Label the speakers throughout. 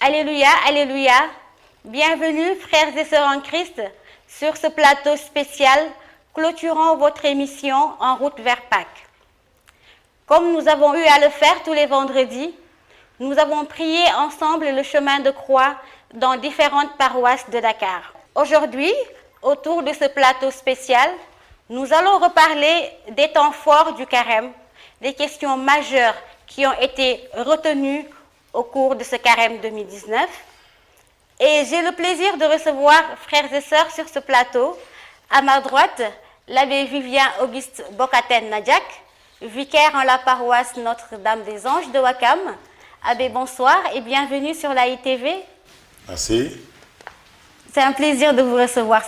Speaker 1: Alléluia, alléluia. Bienvenue, frères et sœurs en Christ, sur ce plateau spécial clôturant votre émission En route vers Pâques. Comme nous avons eu à le faire tous les vendredis, nous avons prié ensemble le chemin de croix dans différentes paroisses de Dakar. Aujourd'hui, autour de ce plateau spécial, nous allons reparler des temps forts du carême, des questions majeures qui ont été retenues au cours de ce carême 2019. Et j'ai le plaisir de recevoir frères et sœurs sur ce plateau. À ma droite, l'abbé Vivien Auguste Bokaten Nadjak, vicaire en la paroisse Notre-Dame des Anges de Ouakam. Abbé, bonsoir et bienvenue sur la ITV.
Speaker 2: Merci.
Speaker 1: C'est un plaisir de vous recevoir.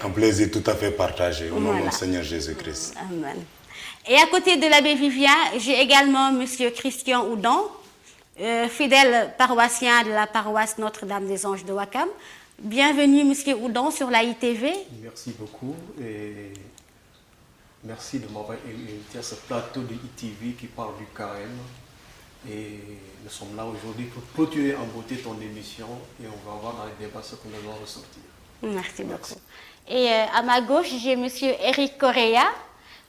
Speaker 2: Un plaisir tout à fait partagé au nom de notre Seigneur Jésus-Christ.
Speaker 1: Amen. Et à côté de l'abbé Vivien, j'ai également M. Christian Oudon, fidèle paroissien de la paroisse Notre-Dame des Anges de Ouakam. Bienvenue, M. Oudon, sur la ITV.
Speaker 3: Merci beaucoup et merci de m'avoir invité à ce plateau de ITV qui parle du carême. Et nous sommes là aujourd'hui pour clôturer en beauté ton émission et on va voir dans les débats ce que nous allons ressortir.
Speaker 1: Merci beaucoup. Et à ma gauche, j'ai M. Eric Correa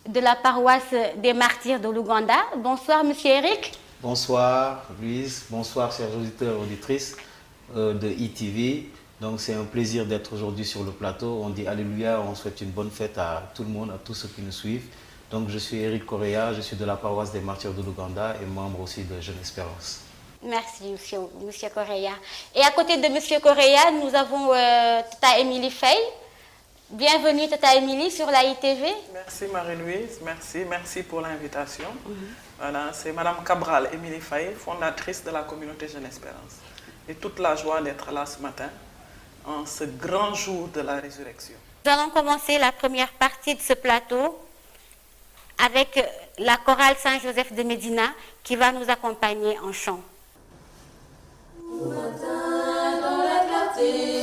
Speaker 1: de la paroisse des Martyrs de l'Ouganda. Bonsoir, M. Eric.
Speaker 4: Bonsoir Louise, bonsoir chers auditeurs et auditrices de ITV. Donc c'est un plaisir d'être aujourd'hui sur le plateau. On dit Alléluia, on souhaite une bonne fête à tout le monde, à tous ceux qui nous suivent. Donc je suis Eric Correa, je suis de la paroisse des Martyrs de l'Ouganda et membre aussi de Jeune Espérance. Merci
Speaker 1: Monsieur Correa. Et à côté de Monsieur Correa, nous avons Tata Émilie Fay. Bienvenue Tata Émilie sur la ITV.
Speaker 5: Merci Marie-Louise, merci pour l'invitation. Voilà, c'est Madame Cabral Émilie Faye, fondatrice de la communauté Jeune Espérance. Et toute la joie d'être là ce matin, en ce grand jour de la résurrection.
Speaker 1: Nous allons commencer la première partie de ce plateau avec la chorale Saint-Joseph de Médina qui va nous accompagner en chant.
Speaker 6: Au matin, dans la clarté,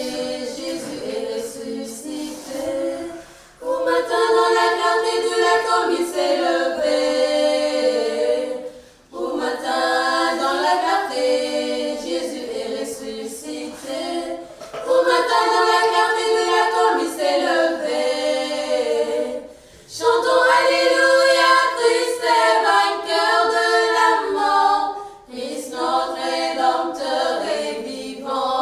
Speaker 6: au matin, dans la clarté de la tombe, il s'est levé. Au matin, dans la clarté, Jésus est ressuscité. Au matin, dans la clarté de la tombe, il s'est levé. Chantons Alléluia, Christ est vainqueur de la mort. Christ notre Rédempteur est vivant.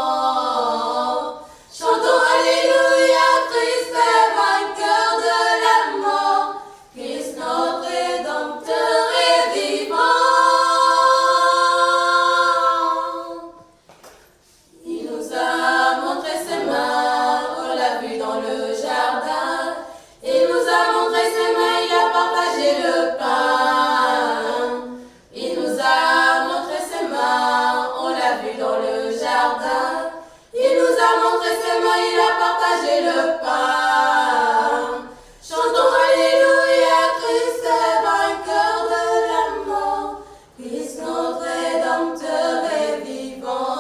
Speaker 6: Chantons Alléluia, Christ est vainqueur de la mort. Christ notre Rédempteur est vivant. Il nous a montré ses mains, on l'a vu dans le jardin. Il nous a montré ses mains, il a partagé le pain. Il nous a montré ses mains, on l'a vu dans le jardin. Il nous a montré ses mains, il a partagé le pain. Chantons Alléluia, Christ est vainqueur de la mort. Christ notre Rédempteur est vivant.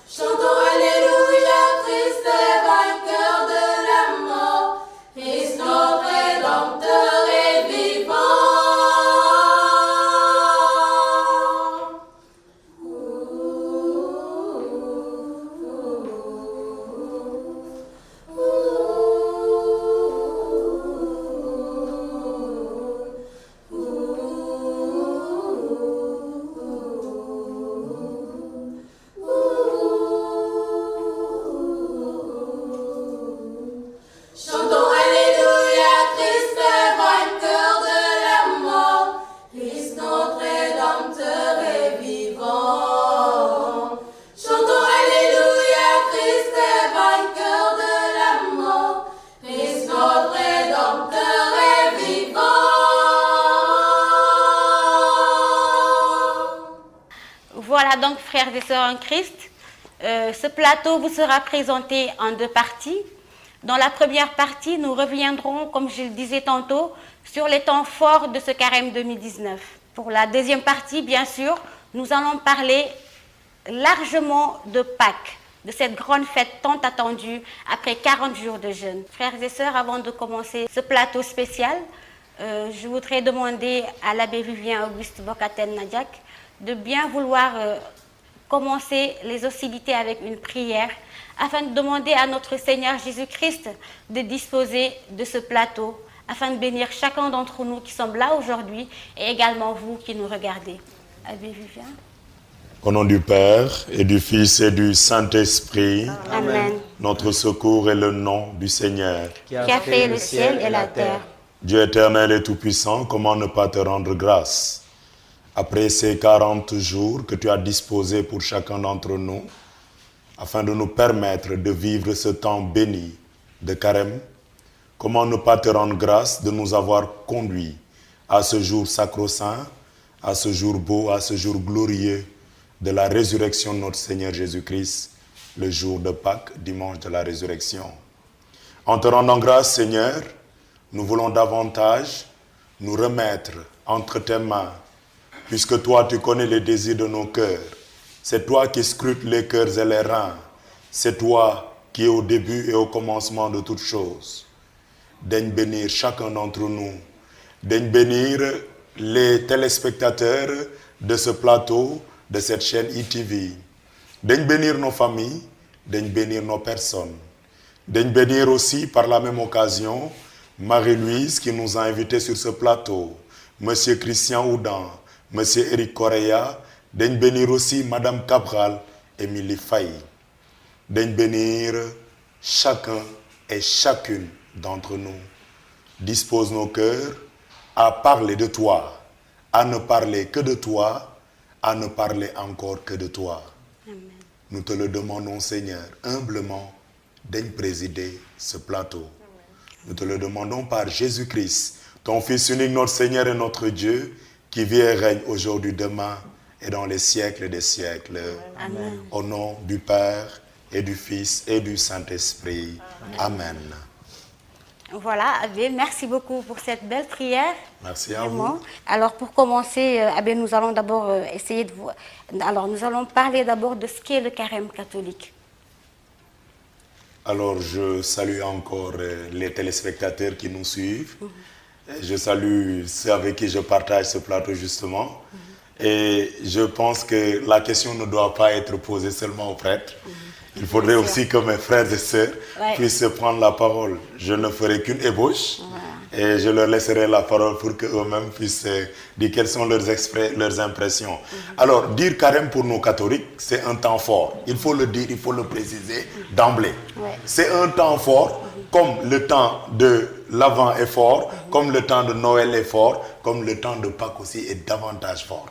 Speaker 6: Chantons Alléluia, Christ est vainqueur de la mort. Christ notre Rédempteur est vivant. Chantons Alléluia, Christ est vainqueur de la mort. Christ notre Rédempteur est vivant. Chantons Alléluia, Christ est vainqueur de la mort. Christ notre Rédempteur est vivant.
Speaker 1: Voilà donc frères et sœurs en Christ, ce plateau vous sera présenté en deux parties. Dans la première partie, nous reviendrons, comme je le disais tantôt, sur les temps forts de ce carême 2019. Pour la deuxième partie, bien sûr, nous allons parler largement de Pâques, de cette grande fête tant attendue après 40 jours de jeûne. Frères et sœurs, avant de commencer ce plateau spécial, je voudrais demander à l'abbé Vivien Auguste Bokaten Nadjak de bien vouloir commencer les hostilités avec une prière afin de demander à notre Seigneur Jésus-Christ de disposer de ce plateau afin de bénir chacun d'entre nous qui sommes là aujourd'hui et également vous qui nous regardez. Abbé Vivien.
Speaker 2: Au nom du Père et du Fils et du Saint-Esprit,
Speaker 1: Amen.
Speaker 2: notre secours est le nom du Seigneur.
Speaker 1: Qui a fait le ciel et la terre.
Speaker 2: Dieu éternel et tout-puissant, comment ne pas te rendre grâce après ces 40 jours que tu as disposés pour chacun d'entre nous, afin de nous permettre de vivre ce temps béni de carême. Comment ne pas te rendre grâce de nous avoir conduits à ce jour sacro-saint, à ce jour beau, à ce jour glorieux de la résurrection de notre Seigneur Jésus-Christ, le jour de Pâques, dimanche de la résurrection. En te rendant grâce, Seigneur, nous voulons davantage nous remettre entre tes mains, puisque toi, tu connais les désirs de nos cœurs. C'est toi qui scrutes les cœurs et les reins. C'est toi qui es au début et au commencement de toutes choses. Daigne bénir chacun d'entre nous. Daigne bénir les téléspectateurs de ce plateau, de cette chaîne ITV. Daigne bénir nos familles, daigne bénir nos personnes. Daigne bénir aussi, par la même occasion, Marie-Louise qui nous a invités sur ce plateau, Monsieur Christian Oudan, Monsieur Eric Correa, daigne bénir aussi Madame Cabral, Émilie Faye. Daigne bénir chacun et chacune d'entre nous. Dispose nos cœurs à parler de toi, à ne parler que de toi, à ne parler encore que de toi.
Speaker 1: Amen.
Speaker 2: Nous te le demandons, Seigneur, humblement, daigne présider ce plateau. Amen. Nous te le demandons par Jésus-Christ, ton Fils unique, notre Seigneur et notre Dieu, qui vit et règne aujourd'hui, demain et dans les siècles des siècles.
Speaker 1: Amen.
Speaker 2: Au nom du Père et du Fils et du Saint-Esprit. Amen.
Speaker 1: Voilà, Abbé, merci beaucoup pour cette belle prière.
Speaker 2: Merci à vous.
Speaker 1: Alors, pour commencer, Abbé, nous allons d'abord essayer de voir. Alors, nous allons parler d'abord de ce qu'est le carême catholique.
Speaker 2: Alors, je salue encore les téléspectateurs qui nous suivent. Je salue ceux avec qui je partage ce plateau, justement. Et je pense que la question ne doit pas être posée seulement aux prêtres. Il faudrait aussi que mes frères et sœurs puissent prendre la parole. Je ne ferai qu'une ébauche et je leur laisserai la parole pour qu'eux-mêmes puissent dire quelles sont leurs impressions. Alors, dire carême pour nous catholiques, c'est un temps fort. Il faut le dire, il faut le préciser d'emblée. C'est un temps fort, comme le temps de l'Avent est fort, comme le temps de Noël est fort, comme le temps de Pâques aussi est davantage fort.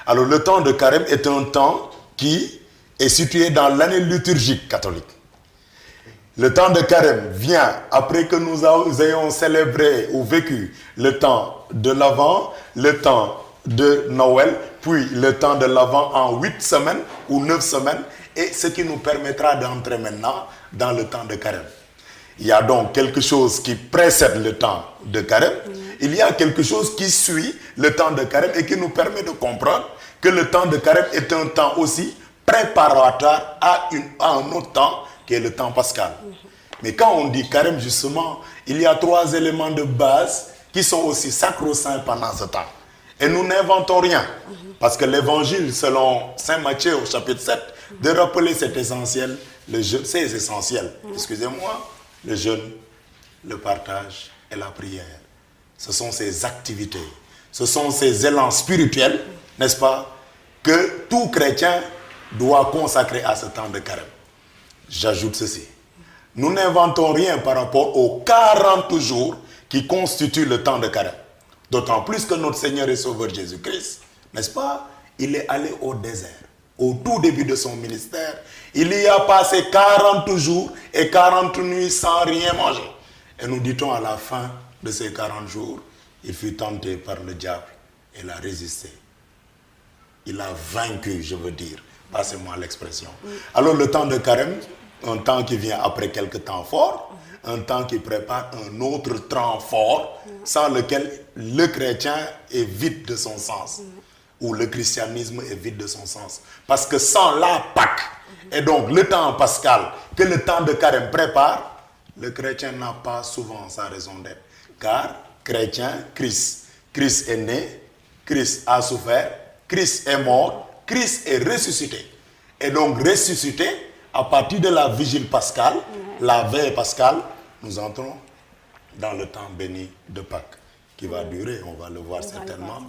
Speaker 2: Alors, le temps de carême est un temps qui est situé dans l'année liturgique catholique. Le temps de carême vient après que nous ayons célébré ou vécu le temps de l'Avent, le temps de Noël, puis le temps de l'Avent en 8 semaines ou 9 semaines, et ce qui nous permettra d'entrer maintenant dans le temps de carême. Il y a donc quelque chose qui précède le temps de carême, il y a quelque chose qui suit le temps de carême et qui nous permet de comprendre que le temps de carême est un temps aussi préparatoire à un autre temps qui est le temps pascal. Mais quand on dit carême, justement, il y a 3 éléments de base qui sont aussi sacro-saints pendant ce temps. Et nous n'inventons rien. Parce que l'évangile, selon Saint Matthieu au chapitre 7, de rappeler cet essentiel, le jeûne, c'est essentiel, excusez-moi, le jeûne, le partage et la prière. Ce sont ces activités, ce sont ces élans spirituels, n'est-ce pas, que tout chrétien doit consacrer à ce temps de carême. J'ajoute ceci. Nous n'inventons rien par rapport aux 40 jours qui constituent le temps de carême. D'autant plus que notre Seigneur et Sauveur Jésus-Christ, n'est-ce pas, il est allé au désert. Au tout début de son ministère, il y a passé 40 jours et 40 nuits sans rien manger. Et nous dit-on à la fin de ces 40 jours, il fut tenté par le diable et il a résisté. Il a vaincu, je veux dire. Passez-moi l'expression. Alors le temps de carême, un temps qui vient après quelques temps forts, un temps qui prépare un autre temps fort, sans lequel le chrétien est vide de son sens, ou le christianisme est vide de son sens. Parce que sans la Pâque, et donc le temps pascal que le temps de carême prépare, le chrétien n'a pas souvent sa raison d'être. Car chrétien, Christ. Christ est né, Christ a souffert, Christ est mort, Christ est ressuscité. et donc ressuscité à partir de la vigile pascale, la veille pascale, nous entrons dans le temps béni de Pâques qui va durer, on va le voir certainement.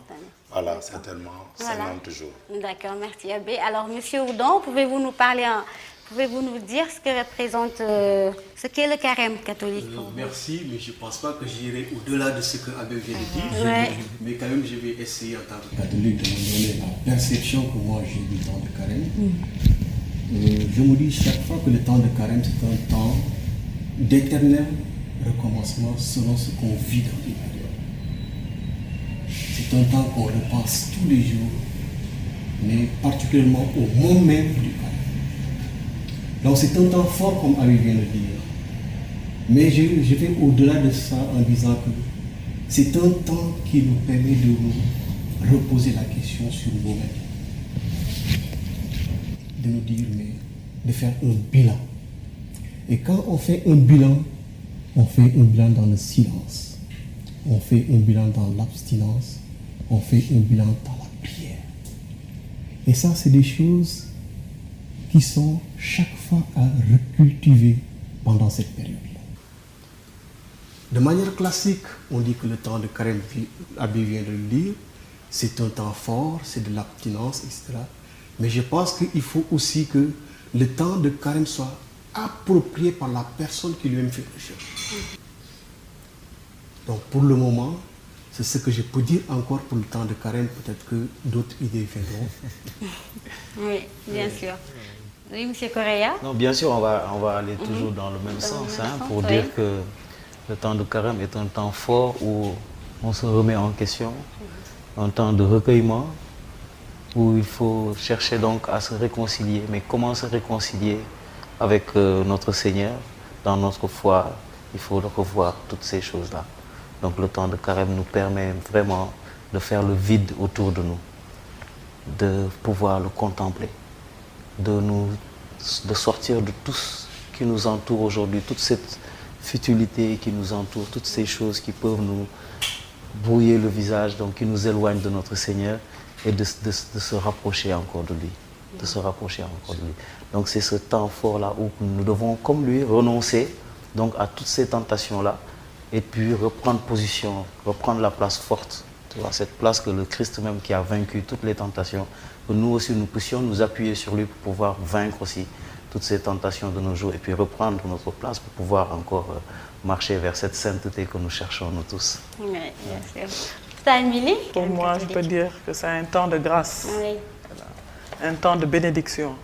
Speaker 2: Voilà, certainement 50 jours.
Speaker 1: D'accord, merci Abbé. Alors, Monsieur Oudon, pouvez-vous nous dire ce que représente, ce qu'est le carême catholique pour vous?
Speaker 3: Merci, mais je ne pense pas que j'irai au-delà de ce que Abbé vient de dire.
Speaker 1: Ouais.
Speaker 3: Mais quand même, je vais essayer en tant que catholique de me donner la perception que moi j'ai du temps de carême. Je me dis chaque fois que le temps de carême, c'est un temps d'éternel recommencement selon ce qu'on vit dans l'intérieur. C'est un temps qu'on repense tous les jours, mais particulièrement au moment même du carême. Donc c'est un temps fort comme Abbé vient de dire. Mais je vais au-delà de ça en disant que c'est un temps qui nous permet de nous reposer la question sur nous-mêmes. De nous dire, mais de faire un bilan. Et quand on fait un bilan dans le silence. On fait un bilan dans l'abstinence. On fait un bilan dans la prière. Et ça, c'est des choses qui sont chaque fois à recultiver pendant cette période-là. De manière classique, on dit que le temps de carême, Abbé vient de le dire, c'est un temps fort, c'est de l'abstinence, etc. Mais je pense qu'il faut aussi que le temps de carême soit approprié par la personne qui lui-même fait le jeûne. Donc pour le moment, c'est ce que je peux dire encore pour le temps de carême. Peut-être que d'autres idées viendront.
Speaker 1: Oui, bien sûr. Oui, M. Correa?
Speaker 4: Non, bien sûr, on va aller toujours dans le même sens, pour dire que le temps de carême est un temps fort où on se remet en question, un temps de recueillement, où il faut chercher donc à se réconcilier. Mais comment se réconcilier avec notre Seigneur? Dans notre foi, il faut revoir toutes ces choses-là. Donc le temps de carême nous permet vraiment de faire le vide autour de nous, de pouvoir le contempler, de sortir de tout ce qui nous entoure aujourd'hui, toute cette futilité qui nous entoure, toutes ces choses qui peuvent nous brouiller le visage, donc qui nous éloignent de notre Seigneur, et de se rapprocher encore de lui. De se rapprocher encore de lui. Donc c'est ce temps fort-là où nous devons, comme lui, renoncer donc, à toutes ces tentations-là, et puis reprendre position, reprendre la place forte. Tu vois, cette place que le Christ même qui a vaincu toutes les tentations, que nous aussi nous puissions nous appuyer sur lui pour pouvoir vaincre aussi toutes ces tentations de nos jours et puis reprendre notre place pour pouvoir encore marcher vers cette sainteté que nous cherchons nous tous.
Speaker 1: Oui, bien sûr. Ça, Émilie?
Speaker 5: Pour moi, je peux dire que c'est un temps de grâce,
Speaker 1: Oui.
Speaker 5: un temps de bénédiction,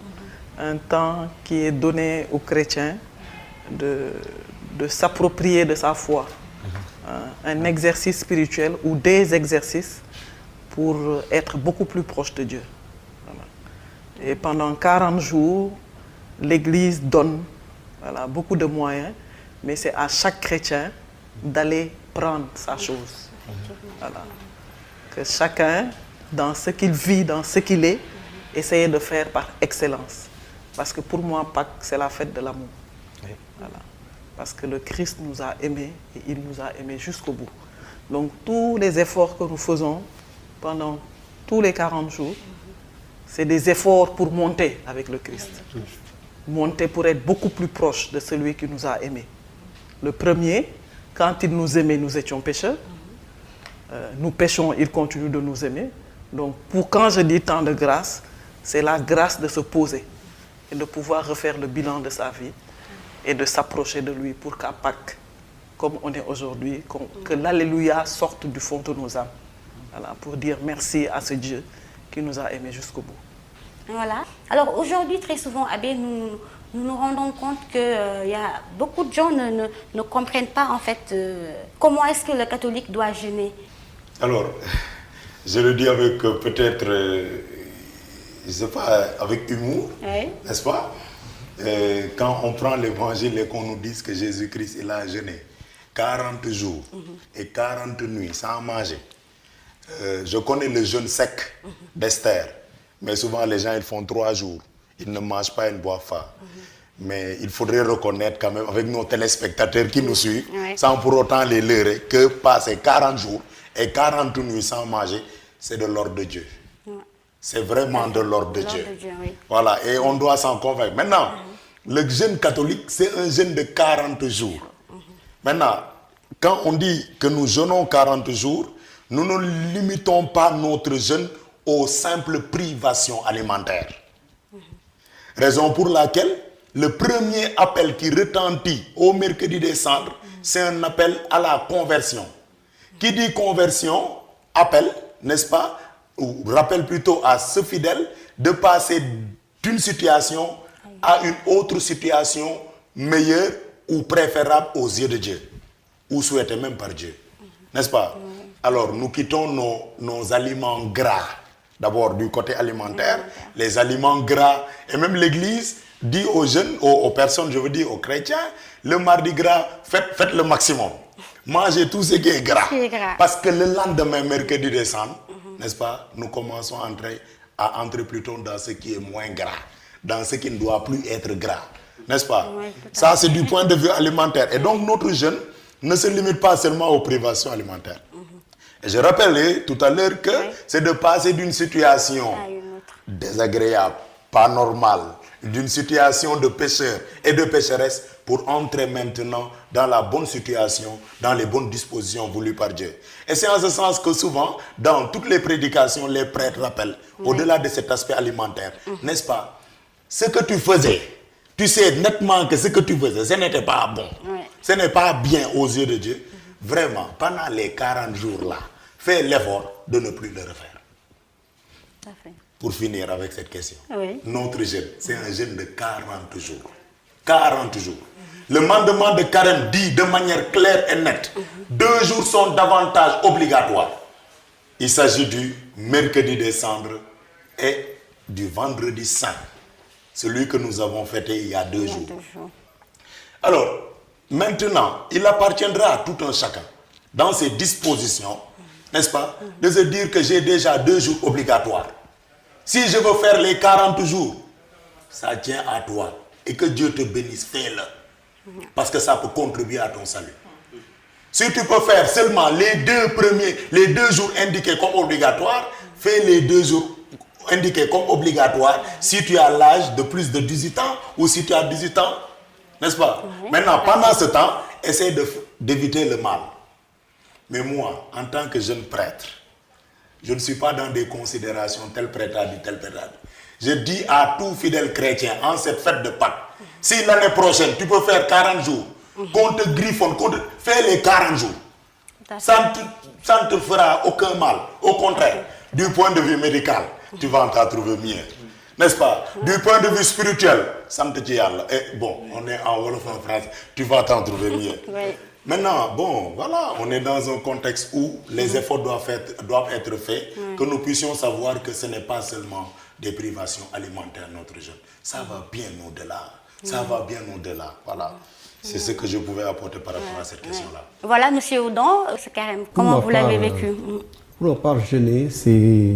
Speaker 5: un temps qui est donné aux chrétiens de s'approprier de sa foi. Un exercice spirituel ou des exercices pour être beaucoup plus proche de Dieu. Voilà. Et pendant 40 jours, l'Église donne beaucoup de moyens, mais c'est à chaque chrétien d'aller prendre sa chose. Voilà. Que chacun, dans ce qu'il vit, dans ce qu'il est, essaye de faire par excellence. Parce que pour moi, Pâques, c'est la fête de l'amour.
Speaker 4: Oui.
Speaker 5: Voilà. Parce que le Christ nous a aimés et il nous a aimés jusqu'au bout. Donc tous les efforts que nous faisons pendant tous les 40 jours, c'est des efforts pour monter avec le Christ. Monter pour être beaucoup plus proche de celui qui nous a aimés. Le premier, quand il nous aimait, nous étions pécheurs. Nous péchons, il continue de nous aimer. Donc quand je dis temps de grâce, c'est la grâce de se poser et de pouvoir refaire le bilan de sa vie et de s'approcher de lui pour qu'à Pâques, comme on est aujourd'hui, que l'Alléluia sorte du fond de nos âmes. Voilà, pour dire merci à ce Dieu qui nous a aimés jusqu'au bout.
Speaker 1: Voilà. Alors aujourd'hui, très souvent, Abbé, nous nous rendons compte qu'il y a beaucoup de gens ne comprennent pas en fait comment est-ce que le catholique doit jeûner.
Speaker 2: Alors, je le dis avec peut-être, je ne sais pas, avec humour,
Speaker 1: Oui.
Speaker 2: n'est-ce pas? Quand on prend l'évangile et qu'on nous dise que Jésus-Christ il a jeûné 40 jours et 40 nuits sans manger. Je connais le jeûne sec d'Esther, mais souvent les gens ils font 3 jours, ils ne mangent pas, ils ne boivent pas. Mais il faudrait reconnaître quand même avec nos téléspectateurs qui nous suivent, sans pour autant les leurrer, que passer 40 jours et 40 nuits sans manger, c'est de l'ordre de Dieu. c'est vraiment de l'ordre de Dieu.
Speaker 1: Oui.
Speaker 2: Voilà, et on doit s'en convaincre. Maintenant, le jeûne catholique, c'est un jeûne de 40 jours. Maintenant, quand on dit que nous jeûnons 40 jours, nous ne limitons pas notre jeûne aux simples privations alimentaires. Raison pour laquelle le premier appel qui retentit au mercredi des cendres, c'est un appel à la conversion. Qui dit conversion, appelle, n'est-ce pas, ou rappelle plutôt à ce fidèle de passer d'une situation à une autre situation meilleure ou préférable aux yeux de Dieu, ou souhaitée même par Dieu. N'est-ce pas? Alors, nous quittons nos aliments gras. D'abord, du côté alimentaire, les aliments gras. Et même l'Église dit aux jeunes, aux personnes, je veux dire aux chrétiens, le mardi gras, faites le maximum. Mangez tout ce qui est gras. Parce que le lendemain, mercredi décembre, n'est-ce pas, nous commençons à entrer plutôt dans ce qui est moins gras, dans ce qui ne doit plus être gras. N'est-ce pas? Oui, ça, c'est du point de vue alimentaire. Et donc, notre jeûne ne se limite pas seulement aux privations alimentaires. Et je rappelais tout à l'heure que c'est de passer d'une situation désagréable, pas normale, d'une situation de pécheur et de pécheresse pour entrer maintenant dans la bonne situation, dans les bonnes dispositions voulues par Dieu. Et c'est en ce sens que souvent, dans toutes les prédications, les prêtres rappellent, au-delà de cet aspect alimentaire, n'est-ce pas? Ce que tu faisais, tu sais nettement que ce que tu faisais, ce n'était pas bon. Ce n'est pas bien aux yeux de Dieu. Vraiment, pendant les 40 jours-là, fais l'effort de ne plus le refaire.
Speaker 1: Tout à fait.
Speaker 2: Pour finir avec cette question.
Speaker 1: Oui.
Speaker 2: Notre jeûne, c'est un jeûne de 40 jours. 40 jours. Le mandement de carême dit de manière claire et nette, 2 jours sont davantage obligatoires. Il s'agit du mercredi des cendres et du vendredi saint. Celui que nous avons fêté il y a 2 jours. Alors, maintenant, il appartiendra à tout un chacun, dans ses dispositions, n'est-ce pas, de se dire que j'ai déjà 2 jours obligatoires. Si je veux faire les 40 jours, ça tient à toi. Et que Dieu te bénisse, fais-le. Parce que ça peut contribuer à ton salut. Si tu peux faire seulement les 2 jours indiqués comme obligatoires, fais les 2 jours indiqués comme obligatoires si tu as l'âge de plus de 18 ans ou si tu as 18 ans. N'est-ce pas? Maintenant, pendant ce temps, essaie d'éviter le mal. Mais moi, en tant que jeune prêtre, je ne suis pas dans des considérations tel prêtre a dit, tel prêtre a dit. Je dis à tout fidèle chrétien en cette fête de Pâques, si l'année prochaine tu peux faire 40 jours, qu'on te griffonne, fais les 40 jours. Ça ne te fera aucun mal. Au contraire, du point de vue médical, tu vas t'en trouver mieux. N'est-ce pas? Du point de vue spirituel, et bon, on est en Wolof en France, tu vas t'en trouver mieux. Maintenant, bon, voilà, on est dans un contexte où les efforts doivent être faits, que nous puissions savoir que ce n'est pas seulement des privations alimentaires, notre jeûne. Ça va bien au-delà. Ça va bien au-delà. Voilà. C'est ce que je pouvais apporter par rapport à cette question-là.
Speaker 1: Voilà, M. Oudon, ce carême, comment vous l'avez vécu?
Speaker 3: Pour ma part, jeûner, c'est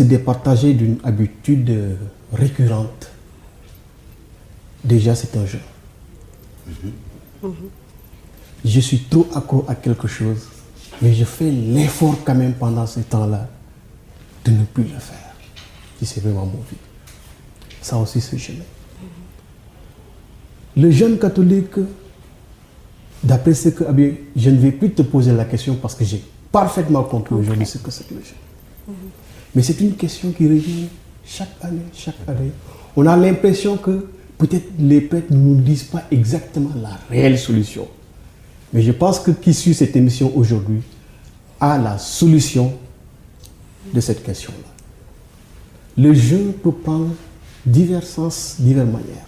Speaker 3: départager d'une habitude récurrente. Déjà, c'est un jeu. Je suis trop accro à quelque chose, mais je fais l'effort quand même pendant ce temps-là de ne plus le faire. Si c'est vraiment mon vie. Ça aussi, c'est jeûner. Le jeûne catholique, d'après ce que... je ne vais plus te poser la question parce que j'ai parfaitement compris aujourd'hui ce que c'est que le jeûne. Mais c'est une question qui revient chaque année. On a l'impression que peut-être les prêtres ne nous disent pas exactement la réelle solution. Mais je pense que qui suit cette émission aujourd'hui a la solution de cette question-là. Le jeûne peut prendre divers sens, diverses manières.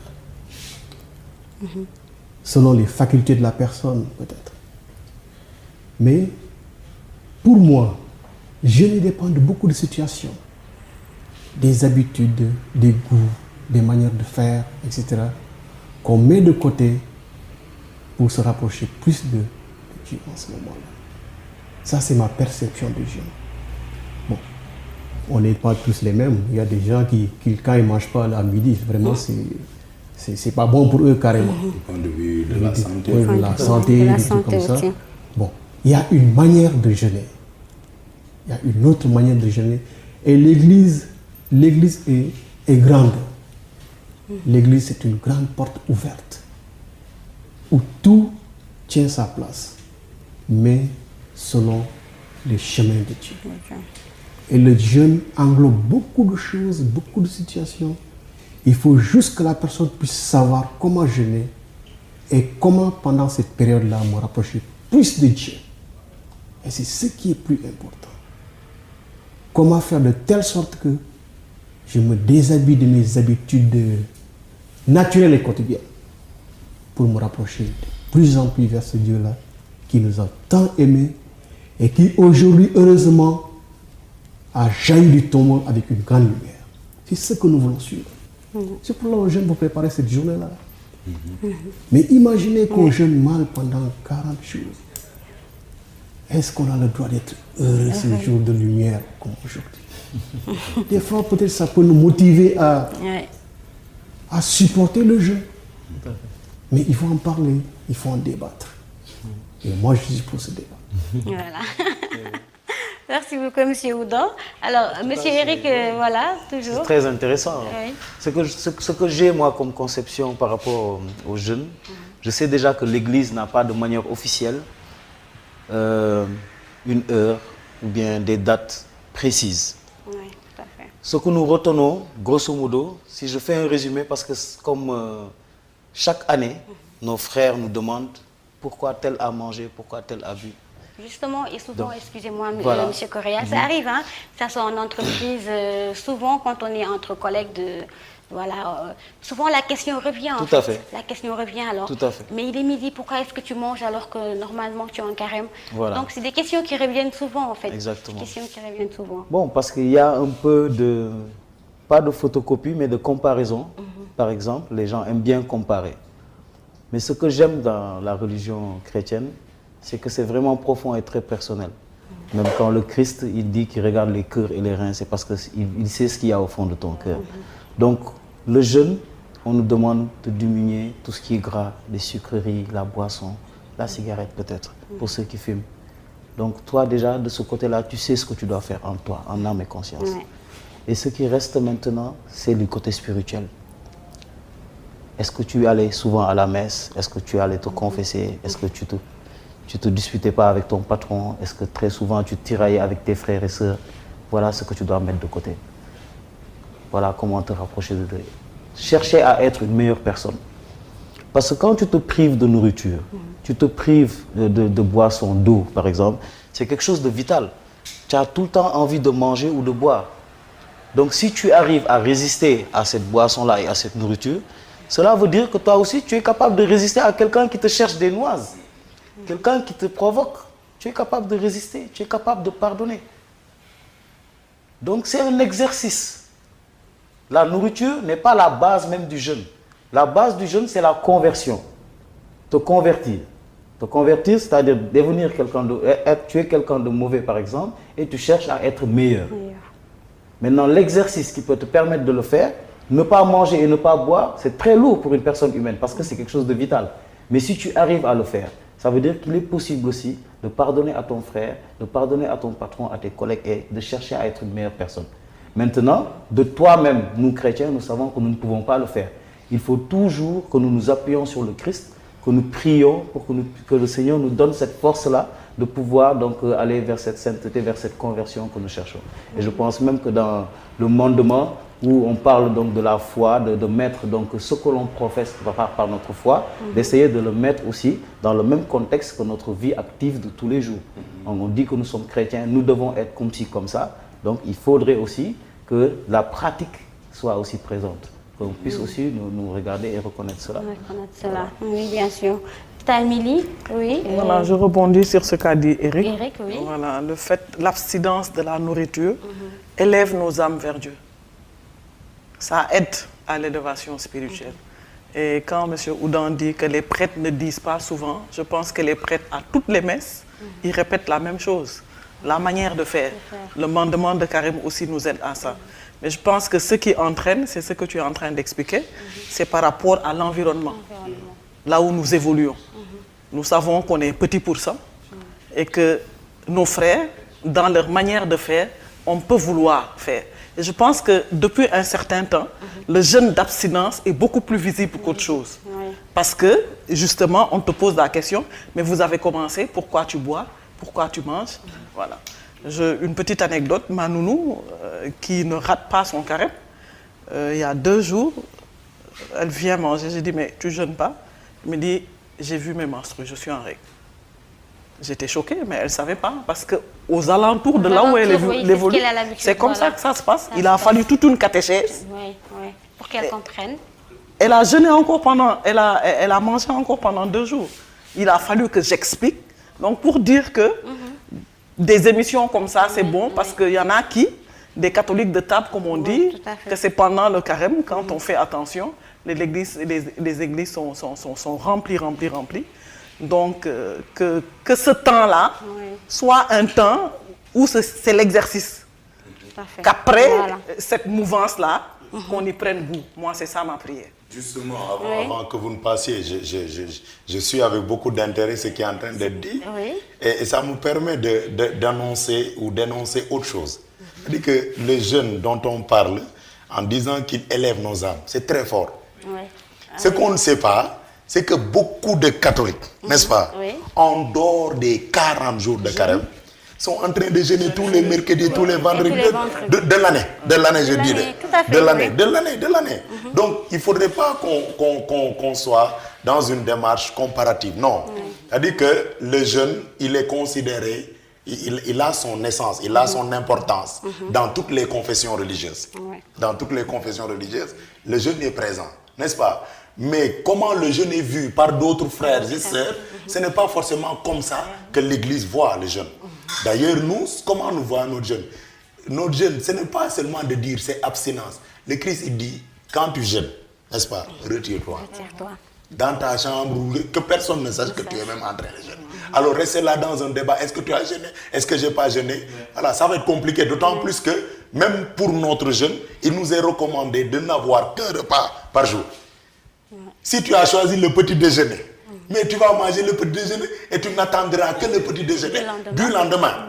Speaker 3: Selon les facultés de la personne, peut-être. Mais pour moi, jeûner dépend de beaucoup de situations, des habitudes, des goûts, des manières de faire, etc., qu'on met de côté pour se rapprocher plus de Dieu en ce moment-là. Ça, c'est ma perception du jeûne. Bon, on n'est pas tous les mêmes. Il y a des gens qui quand ils ne mangent pas à midi, vraiment, c'est pas bon pour eux carrément.
Speaker 2: Du point de vue de la santé.
Speaker 3: Oui, de la santé, des trucs comme ça. Bon, il y a une manière de jeûner Il y a une autre manière de jeûner. Et l'église est grande. L'église, c'est une grande porte ouverte où tout tient sa place, mais selon les chemins de Dieu. Et le jeûne englobe beaucoup de choses, beaucoup de situations. Il faut juste que la personne puisse savoir comment jeûner et comment, pendant cette période-là, me rapprocher plus de Dieu. Et c'est ce qui est plus important. Comment faire de telle sorte que je me déshabille de mes habitudes naturelles et quotidiennes pour me rapprocher de plus en plus vers ce Dieu-là qui nous a tant aimés et qui aujourd'hui, heureusement, a jailli du tombeau avec une grande lumière. C'est ce que nous voulons suivre. C'est pour là que je jeûne pour préparer cette journée-là. Mais imaginez qu'on jeûne mal pendant 40 jours. Est-ce qu'on a le droit d'être heureux ce jour de lumière comme aujourd'hui? Des fois, peut-être ça peut nous motiver à supporter le jeûne. Mais il faut en parler, il faut en débattre. Et moi, je suis pour ce débat.
Speaker 1: Voilà. Merci beaucoup, M. Oudon. Alors, M. Eric, voilà, toujours.
Speaker 4: C'est très intéressant.
Speaker 1: Oui.
Speaker 4: Ce que j'ai, moi, comme conception par rapport aux jeunes, je sais déjà que l'Église n'a pas de manière officielle une heure ou bien des dates précises.
Speaker 1: Oui, tout à fait.
Speaker 4: Ce que nous retenons, grosso modo, si je fais un résumé, parce que comme chaque année, nos frères nous demandent pourquoi tel a mangé, pourquoi tel a bu.
Speaker 1: Justement, et souvent, excusez-moi,
Speaker 4: voilà.
Speaker 1: M. Correa, ça arrive, hein, ça soit en entreprise, souvent quand on est entre collègues souvent la question revient.
Speaker 4: Tout à fait.
Speaker 1: La question revient alors.
Speaker 4: Tout à fait.
Speaker 1: Mais il est midi, pourquoi est-ce que tu manges alors que normalement tu es en carême?
Speaker 4: Voilà.
Speaker 1: Donc c'est des questions qui reviennent souvent en fait.
Speaker 4: Exactement.
Speaker 1: Des questions qui reviennent souvent.
Speaker 4: Bon, parce qu'il y a un peu de, pas de photocopie, mais de comparaison. Par exemple, les gens aiment bien comparer. Mais ce que j'aime dans la religion chrétienne, c'est que c'est vraiment profond et très personnel. Même quand le Christ, il dit qu'il regarde les cœurs et les reins, c'est parce qu'il sait ce qu'il y a au fond de ton cœur. Donc, le jeûne, on nous demande de diminuer tout ce qui est gras, les sucreries, la boisson, la cigarette peut-être, pour ceux qui fument. Donc, toi déjà, de ce côté-là, tu sais ce que tu dois faire en toi, en âme et conscience.
Speaker 1: Ouais.
Speaker 4: Et ce qui reste maintenant, c'est le côté spirituel. Est-ce que tu allais souvent à la messe? Est-ce que tu allais te confesser? Est-ce que tu te disputais pas avec ton patron? Est-ce que très souvent tu tiraillais avec tes frères et sœurs? Voilà ce que tu dois mettre de côté. Voilà comment te rapprocher de Dieu. Chercher à être une meilleure personne. Parce que quand tu te prives de nourriture, tu te prives de boisson, d'eau par exemple, c'est quelque chose de vital. Tu as tout le temps envie de manger ou de boire. Donc si tu arrives à résister à cette boisson-là et à cette nourriture, cela veut dire que toi aussi tu es capable de résister à quelqu'un qui te cherche des noises. Quelqu'un qui te provoque, tu es capable de résister, tu es capable de pardonner. Donc c'est un exercice. La nourriture n'est pas la base même du jeûne. La base du jeûne, c'est la conversion. Te convertir. Te convertir, c'est-à-dire devenir quelqu'un de... Tu es quelqu'un de mauvais par exemple, et tu cherches à être meilleur. Maintenant, l'exercice qui peut te permettre de le faire, ne pas manger et ne pas boire, c'est très lourd pour une personne humaine, parce que c'est quelque chose de vital. Mais si tu arrives à le faire, ça veut dire qu'il est possible aussi de pardonner à ton frère, de pardonner à ton patron, à tes collègues et de chercher à être une meilleure personne. Maintenant, de toi-même, nous chrétiens, nous savons que nous ne pouvons pas le faire. Il faut toujours que nous nous appuyons sur le Christ, que nous prions pour que le Seigneur nous donne cette force-là de pouvoir donc aller vers cette sainteté, vers cette conversion que nous cherchons. Et je pense même que dans le mandement, où on parle donc de la foi, de mettre donc ce que l'on professe par notre foi, d'essayer de le mettre aussi dans le même contexte que notre vie active de tous les jours. On dit que nous sommes chrétiens, nous devons être comme ci, comme ça. Donc il faudrait aussi que la pratique soit aussi présente, qu'on puisse aussi nous regarder et reconnaître cela.
Speaker 1: Reconnaître cela, oui, bien sûr. Amélie, oui.
Speaker 5: Voilà, je rebondis sur ce qu'a dit Eric.
Speaker 1: Eric, oui.
Speaker 5: Voilà, l'abstinence de la nourriture élève nos âmes vers Dieu. Ça aide à l'élévation spirituelle. Et quand M. Oudon dit que les prêtres ne disent pas souvent, je pense que les prêtres, à toutes les messes, ils répètent la même chose. La manière de faire. Le mandement de carême aussi nous aide à ça. Mais je pense que ce qui entraîne, c'est ce que tu es en train d'expliquer, c'est par rapport à l'environnement, là où nous évoluons. Nous savons qu'on est petit pour ça et que nos frères dans leur manière de faire, on peut vouloir faire. Et je pense que depuis un certain temps, le jeûne d'abstinence est beaucoup plus visible qu'autre chose.
Speaker 1: Oui.
Speaker 5: Parce que, justement, on te pose la question, mais vous avez commencé, pourquoi tu bois, pourquoi tu manges? Voilà. Une petite anecdote, ma nounou, qui ne rate pas son carême, il y a 2 jours, elle vient manger. J'ai dit, mais tu jeûnes pas? Elle me dit, j'ai vu mes menstrues, je suis en règle. J'étais choquée, mais elle ne savait pas, parce qu'aux alentours de là où elle évolue, c'est comme ça que ça se passe. Il a fallu toute une catéchèse.
Speaker 1: Oui, oui, pour qu'elle comprenne.
Speaker 5: Elle a jeûné encore pendant, elle a mangé encore pendant 2 jours. Il a fallu que j'explique. Donc pour dire que des émissions comme ça, c'est bon, parce qu'il y en a qui, des catholiques de table, comme on dit,
Speaker 1: tout à fait.
Speaker 5: que c'est pendant le carême, quand on fait attention, les églises sont remplies. Donc, que ce temps-là soit un temps où c'est l'exercice.
Speaker 1: Tout à fait.
Speaker 5: Qu'après
Speaker 1: Voilà.
Speaker 5: cette mouvance-là, qu'on y prenne goût. Moi, c'est ça ma prière.
Speaker 2: Justement, avant que vous ne passiez, je suis avec beaucoup d'intérêt ce qui est en train d'être dit.
Speaker 1: Oui.
Speaker 2: Et ça me permet d'annoncer ou d'énoncer autre chose. C'est-à-dire que le jeune dont on parle, en disant qu'il élève nos âmes, c'est très fort.
Speaker 1: Oui.
Speaker 2: Ce qu'on ne sait pas, c'est que beaucoup de catholiques, n'est-ce pas,
Speaker 1: Oui.
Speaker 2: en dehors des 40 jours de carême, sont en train de jeûner tous les mercredis, tous les vendredis de l'année. De l'année, je dirais.
Speaker 1: Tout à fait,
Speaker 2: De l'année,
Speaker 1: oui.
Speaker 2: de l'année. Donc, il ne faudrait pas qu'on soit dans une démarche comparative. Non. C'est-à-dire que le jeûne, il est considéré, il a son essence, il a son importance dans toutes les confessions religieuses.
Speaker 1: Oui.
Speaker 2: Dans toutes les confessions religieuses, le jeûne est présent, n'est-ce pas? Mais comment le jeûne est vu par d'autres frères et sœurs, ce n'est pas forcément comme ça que l'Église voit le jeûne. D'ailleurs, nous, comment nous voyons notre jeûne? Notre jeûne, ce n'est pas seulement de dire c'est abstinence. Le Christ, il dit, quand tu jeûnes, n'est-ce pas, retire-toi.
Speaker 1: Retire-toi.
Speaker 2: Dans ta chambre, que personne ne sache que tu es même en train de jeûner. Alors, restez là dans un débat. Est-ce que tu as jeûné? Est-ce que je n'ai pas jeûné? Voilà, ça va être compliqué. D'autant plus que, même pour notre jeûne, il nous est recommandé de n'avoir qu'un repas par jour. Si tu as choisi le petit déjeuner, mais tu vas manger le petit déjeuner et tu n'attendras que le petit déjeuner du lendemain.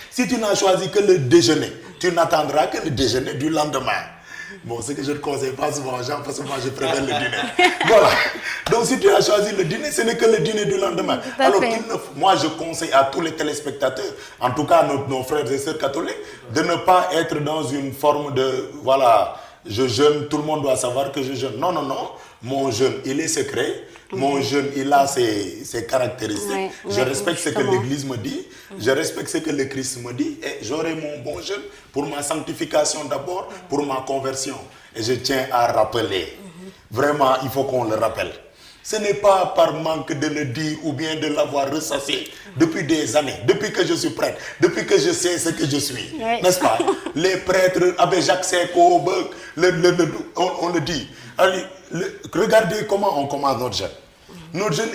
Speaker 2: Si tu n'as choisi que le déjeuner, tu n'attendras que le déjeuner du lendemain. Bon, ce que je ne conseille pas souvent aux gens, parce que moi je préfère le dîner. Voilà. Donc si tu as choisi le dîner, ce n'est que le dîner du lendemain. Alors moi je conseille à tous les téléspectateurs, en tout cas nos frères et sœurs catholiques, de ne pas être dans une forme de, voilà, je jeûne, tout le monde doit savoir que je jeûne. Non, non, non. Mon jeûne, il est secret. Mon jeûne, il a ses caractéristiques.
Speaker 1: Oui,
Speaker 2: je
Speaker 1: oui,
Speaker 2: respecte ce que l'Église me dit. Je respecte ce que le Christ me dit. Et j'aurai mon bon jeûne pour ma sanctification d'abord, pour ma conversion. Et je tiens à rappeler. Vraiment, il faut qu'on le rappelle. Ce n'est pas par manque de le dire ou bien de l'avoir ressassé depuis des années, depuis que je suis prêtre, depuis que je sais ce que je suis.
Speaker 1: Oui.
Speaker 2: N'est-ce pas? Les prêtres, avec Jacques Seco, on le dit. Allez, regardez comment on commence notre jeûne. Notre jeûne,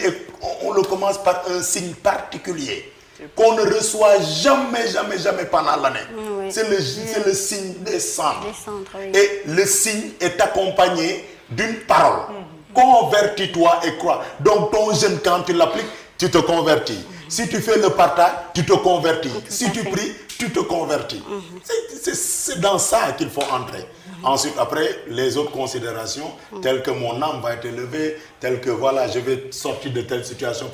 Speaker 2: on le commence par un signe particulier qu'on ne reçoit jamais pendant l'année.
Speaker 1: Oui.
Speaker 2: C'est le signe des cendres.
Speaker 1: Des cendres, oui.
Speaker 2: Et le signe est accompagné d'une parole. Convertis-toi et crois. Donc ton jeûne, quand tu l'appliques, tu te convertis. Si tu fais le partage, tu te convertis. Si tu pries, tu te convertis. C'est dans ça qu'il faut entrer. Ensuite, après, les autres considérations, telles que mon âme va être élevée, telles que, voilà, je vais sortir de telle situation.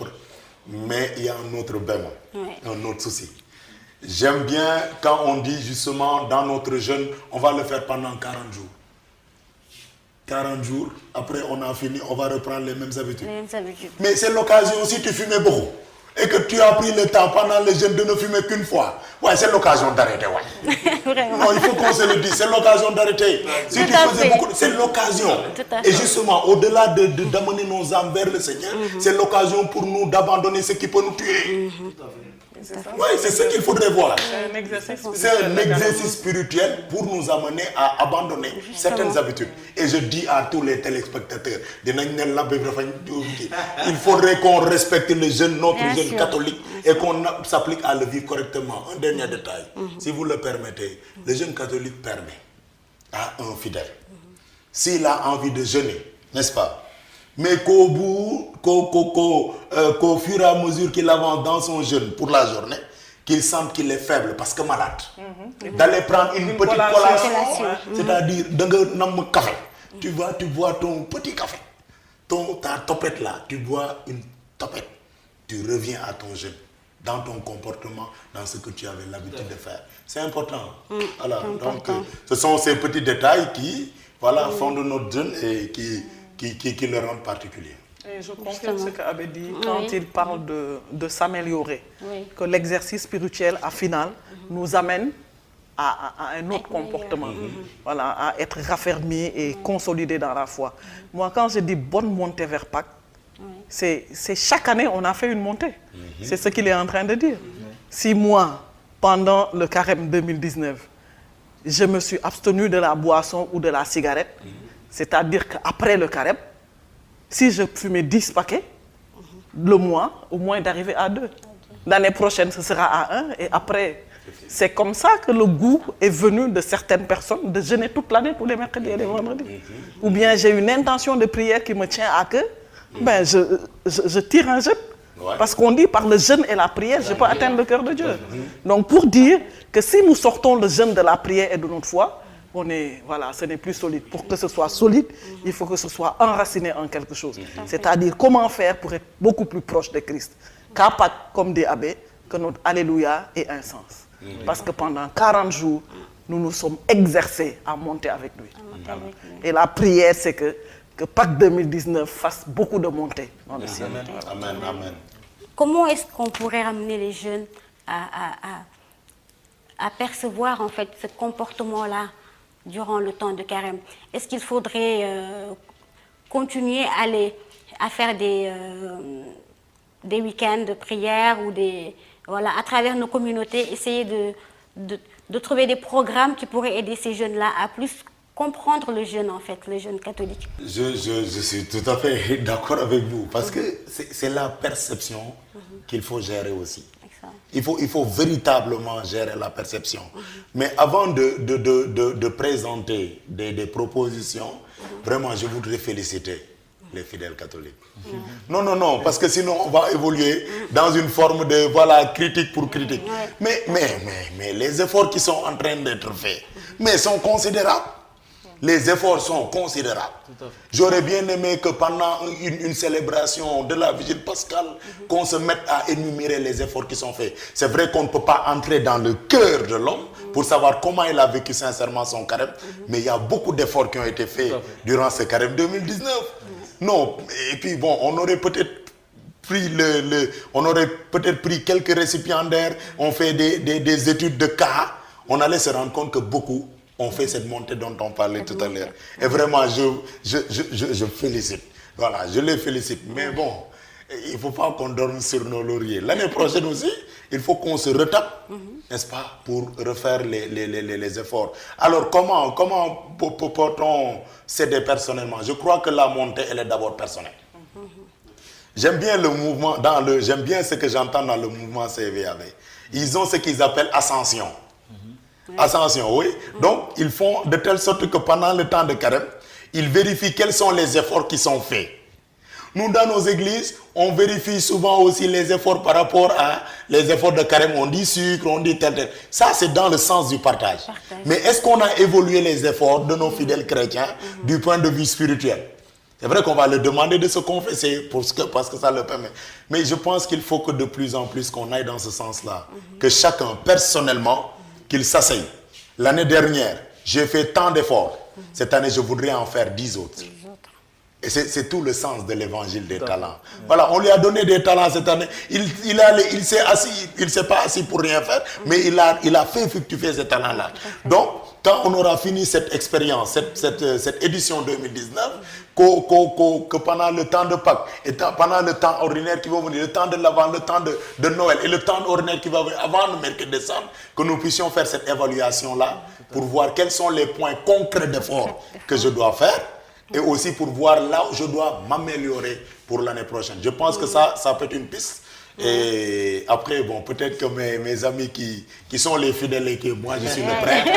Speaker 2: Mais il y a un autre bémol, un autre souci. J'aime bien quand on dit justement, dans notre jeûne, on va le faire pendant 40 jours. 40 jours, après on a fini, on va reprendre les mêmes habitudes.
Speaker 1: Les mêmes habitudes.
Speaker 2: Mais c'est l'occasion, si tu fumais beaucoup, et que tu as pris le temps pendant le jeûne de ne fumer qu'une fois, ouais, c'est l'occasion d'arrêter. Ouais.
Speaker 1: Vraiment.
Speaker 2: Non, il faut qu'on se le dise, c'est l'occasion d'arrêter. Si tu faisais beaucoup, c'est l'occasion.
Speaker 1: Tout à fait.
Speaker 2: Et justement, au-delà d'amener nos âmes vers le Seigneur, c'est l'occasion pour nous d'abandonner ce qui peut nous tuer. Oui, c'est ce qu'il faudrait voir.
Speaker 5: C'est un exercice spirituel.
Speaker 2: C'est un exercice spirituel pour nous amener à abandonner certaines habitudes. Et je dis à tous les téléspectateurs, il faudrait qu'on respecte le jeûne, notre
Speaker 1: Bien
Speaker 2: jeûne
Speaker 1: sûr.
Speaker 2: catholique, et qu'on s'applique à le vivre correctement. Un dernier détail, si vous le permettez, le jeûne catholique permet à un fidèle, s'il a envie de jeûner, n'est-ce pas? Mais qu'au fur et à mesure qu'il avance dans son jeûne pour la journée, qu'il sente qu'il est faible parce que malade. D'aller prendre une petite collation. C'est-à-dire, café. Tu bois ton petit café. Ta topette là, tu bois une topette. Tu reviens à ton jeûne, dans ton comportement, dans ce que tu avais l'habitude de faire. C'est important. Voilà. Donc, ce sont ces petits détails qui font de notre jeûne et qui le rendent particulier.
Speaker 5: Et je confirme ce qu'Abbé dit quand il parle de s'améliorer, que l'exercice spirituel, à final, nous amène à un autre comportement, voilà, à être raffermi et consolidé dans la foi. Moi, quand je dis bonne montée vers Pâques, c'est chaque année, on a fait une montée. C'est ce qu'il est en train de dire. Si moi, pendant le carême 2019, je me suis abstenu de la boisson ou de la cigarette, c'est-à-dire qu'après le carême, si je fumais 10 paquets, le mois, au moins d'arriver à 2. L'année prochaine, ce sera à 1 et après... C'est comme ça que le goût est venu de certaines personnes de jeûner toute l'année, tous les mercredis et les vendredis. Ou bien j'ai une intention de prière qui me tient à cœur, ben je tire un jeûne. Parce qu'on dit par le jeûne et la prière, je peux atteindre le cœur de Dieu. Donc pour dire que si nous sortons le jeûne de la prière et de notre foi, ce n'est plus solide. Pour que ce soit solide, il faut que ce soit enraciné en quelque chose. C'est-à-dire comment faire pour être beaucoup plus proche de Christ. Car pas, comme dit Abbé, que notre Alléluia ait un sens. Parce que pendant 40 jours, nous nous sommes exercés à monter avec lui. Et la prière, c'est que Pâques 2019 fasse beaucoup de montées dans le ciel.
Speaker 2: Amen, amen.
Speaker 1: Comment est-ce qu'on pourrait ramener les jeunes à percevoir en fait ce comportement-là durant le temps de carême? Est-ce qu'il faudrait continuer à faire des week-ends de prière ou à travers nos communautés, essayer de trouver des programmes qui pourraient aider ces jeunes-là à plus comprendre le jeûne, en fait, le jeûne catholique?
Speaker 2: Je suis tout à fait d'accord avec vous, parce que c'est la perception qu'il faut gérer aussi. Il faut véritablement gérer la perception. Mais avant de présenter des propositions, vraiment, je voudrais féliciter les fidèles catholiques. Non, parce que sinon on va évoluer dans une forme de critique pour critique. Mais les efforts qui sont en train d'être faits, sont considérables. Les efforts sont considérables. J'aurais bien aimé que pendant une célébration de la Vigile pascale, qu'on se mette à énumérer les efforts qui sont faits. C'est vrai qu'on ne peut pas entrer dans le cœur de l'homme pour savoir comment il a vécu sincèrement son carême, mais il y a beaucoup d'efforts qui ont été faits durant ce carême 2019. Non, et puis bon, on aurait peut-être pris quelques récipiendaires, on fait des études de cas, on allait se rendre compte que beaucoup ont fait cette montée dont on parlait tout à l'heure. Et vraiment, je félicite. Voilà, je les félicite. Mais bon, il ne faut pas qu'on dorme sur nos lauriers. L'année prochaine aussi, il faut qu'on se retape, n'est-ce pas, pour refaire les efforts. Alors, comment peut-on s'aider personnellement? Je crois que la montée, elle est d'abord personnelle. J'aime bien le mouvement, j'aime bien ce que j'entends dans le mouvement CVAV. Ils ont ce qu'ils appellent ascension. Ascension, oui. Donc, ils font de telle sorte que pendant le temps de carême, ils vérifient quels sont les efforts qui sont faits. Nous, dans nos églises, on vérifie souvent aussi les efforts par rapport à les efforts de carême. On dit sucre, on dit tel. Ça, c'est dans le sens du partage. Mais est-ce qu'on a évolué les efforts de nos fidèles chrétiens du point de vue spirituel? C'est vrai qu'on va leur demander de se confesser parce que ça le permet. Mais je pense qu'il faut que de plus en plus qu'on aille dans ce sens-là. Que chacun, personnellement, qu'il s'asseye. L'année dernière, j'ai fait tant d'efforts. Cette année, je voudrais en faire 10 autres. Et c'est tout le sens de l'évangile des talents. Voilà, on lui a donné des talents cette année. Il s'est assis, il ne s'est pas assis pour rien faire, mais il a fait fructifier ces talents-là. Donc, quand on aura fini cette expérience, cette édition 2019, que pendant le temps de Pâques, et pendant le temps ordinaire qui va venir, le temps de l'Avent, le temps de Noël, et le temps ordinaire qui va venir avant le mercredi décembre, que nous puissions faire cette évaluation-là pour voir quels sont les points concrets d'effort que je dois faire, et aussi pour voir là où je dois m'améliorer pour l'année prochaine. Je pense que ça peut être une piste. Et après, bon, peut-être que mes amis qui sont les fidèles et que moi je suis le prêtre,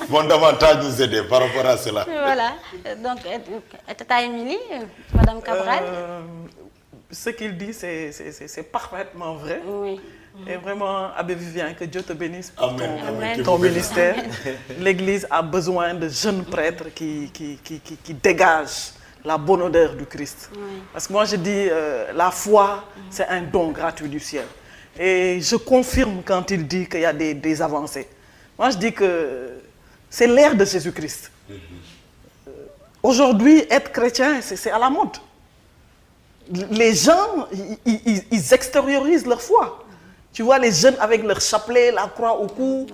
Speaker 2: vont davantage nous aider par rapport à cela.
Speaker 1: Voilà. Donc, Tata Émilie, Madame Cabral.
Speaker 5: Ce qu'il dit, c'est parfaitement vrai.
Speaker 1: Oui.
Speaker 5: Et vraiment, Abbé Vivien, que Dieu te bénisse pour
Speaker 2: Amen. Amen.
Speaker 5: ton ministère. L'Église a besoin de jeunes prêtres qui dégagent la bonne odeur du Christ. Parce que moi, je dis, la foi, c'est un don gratuit du ciel. Et je confirme quand il dit qu'il y a des avancées. Moi, je dis que c'est l'ère de Jésus-Christ. Aujourd'hui, être chrétien, c'est à la mode. Les gens, ils extériorisent leur foi. Tu vois les jeunes avec leur chapelet, la croix au cou.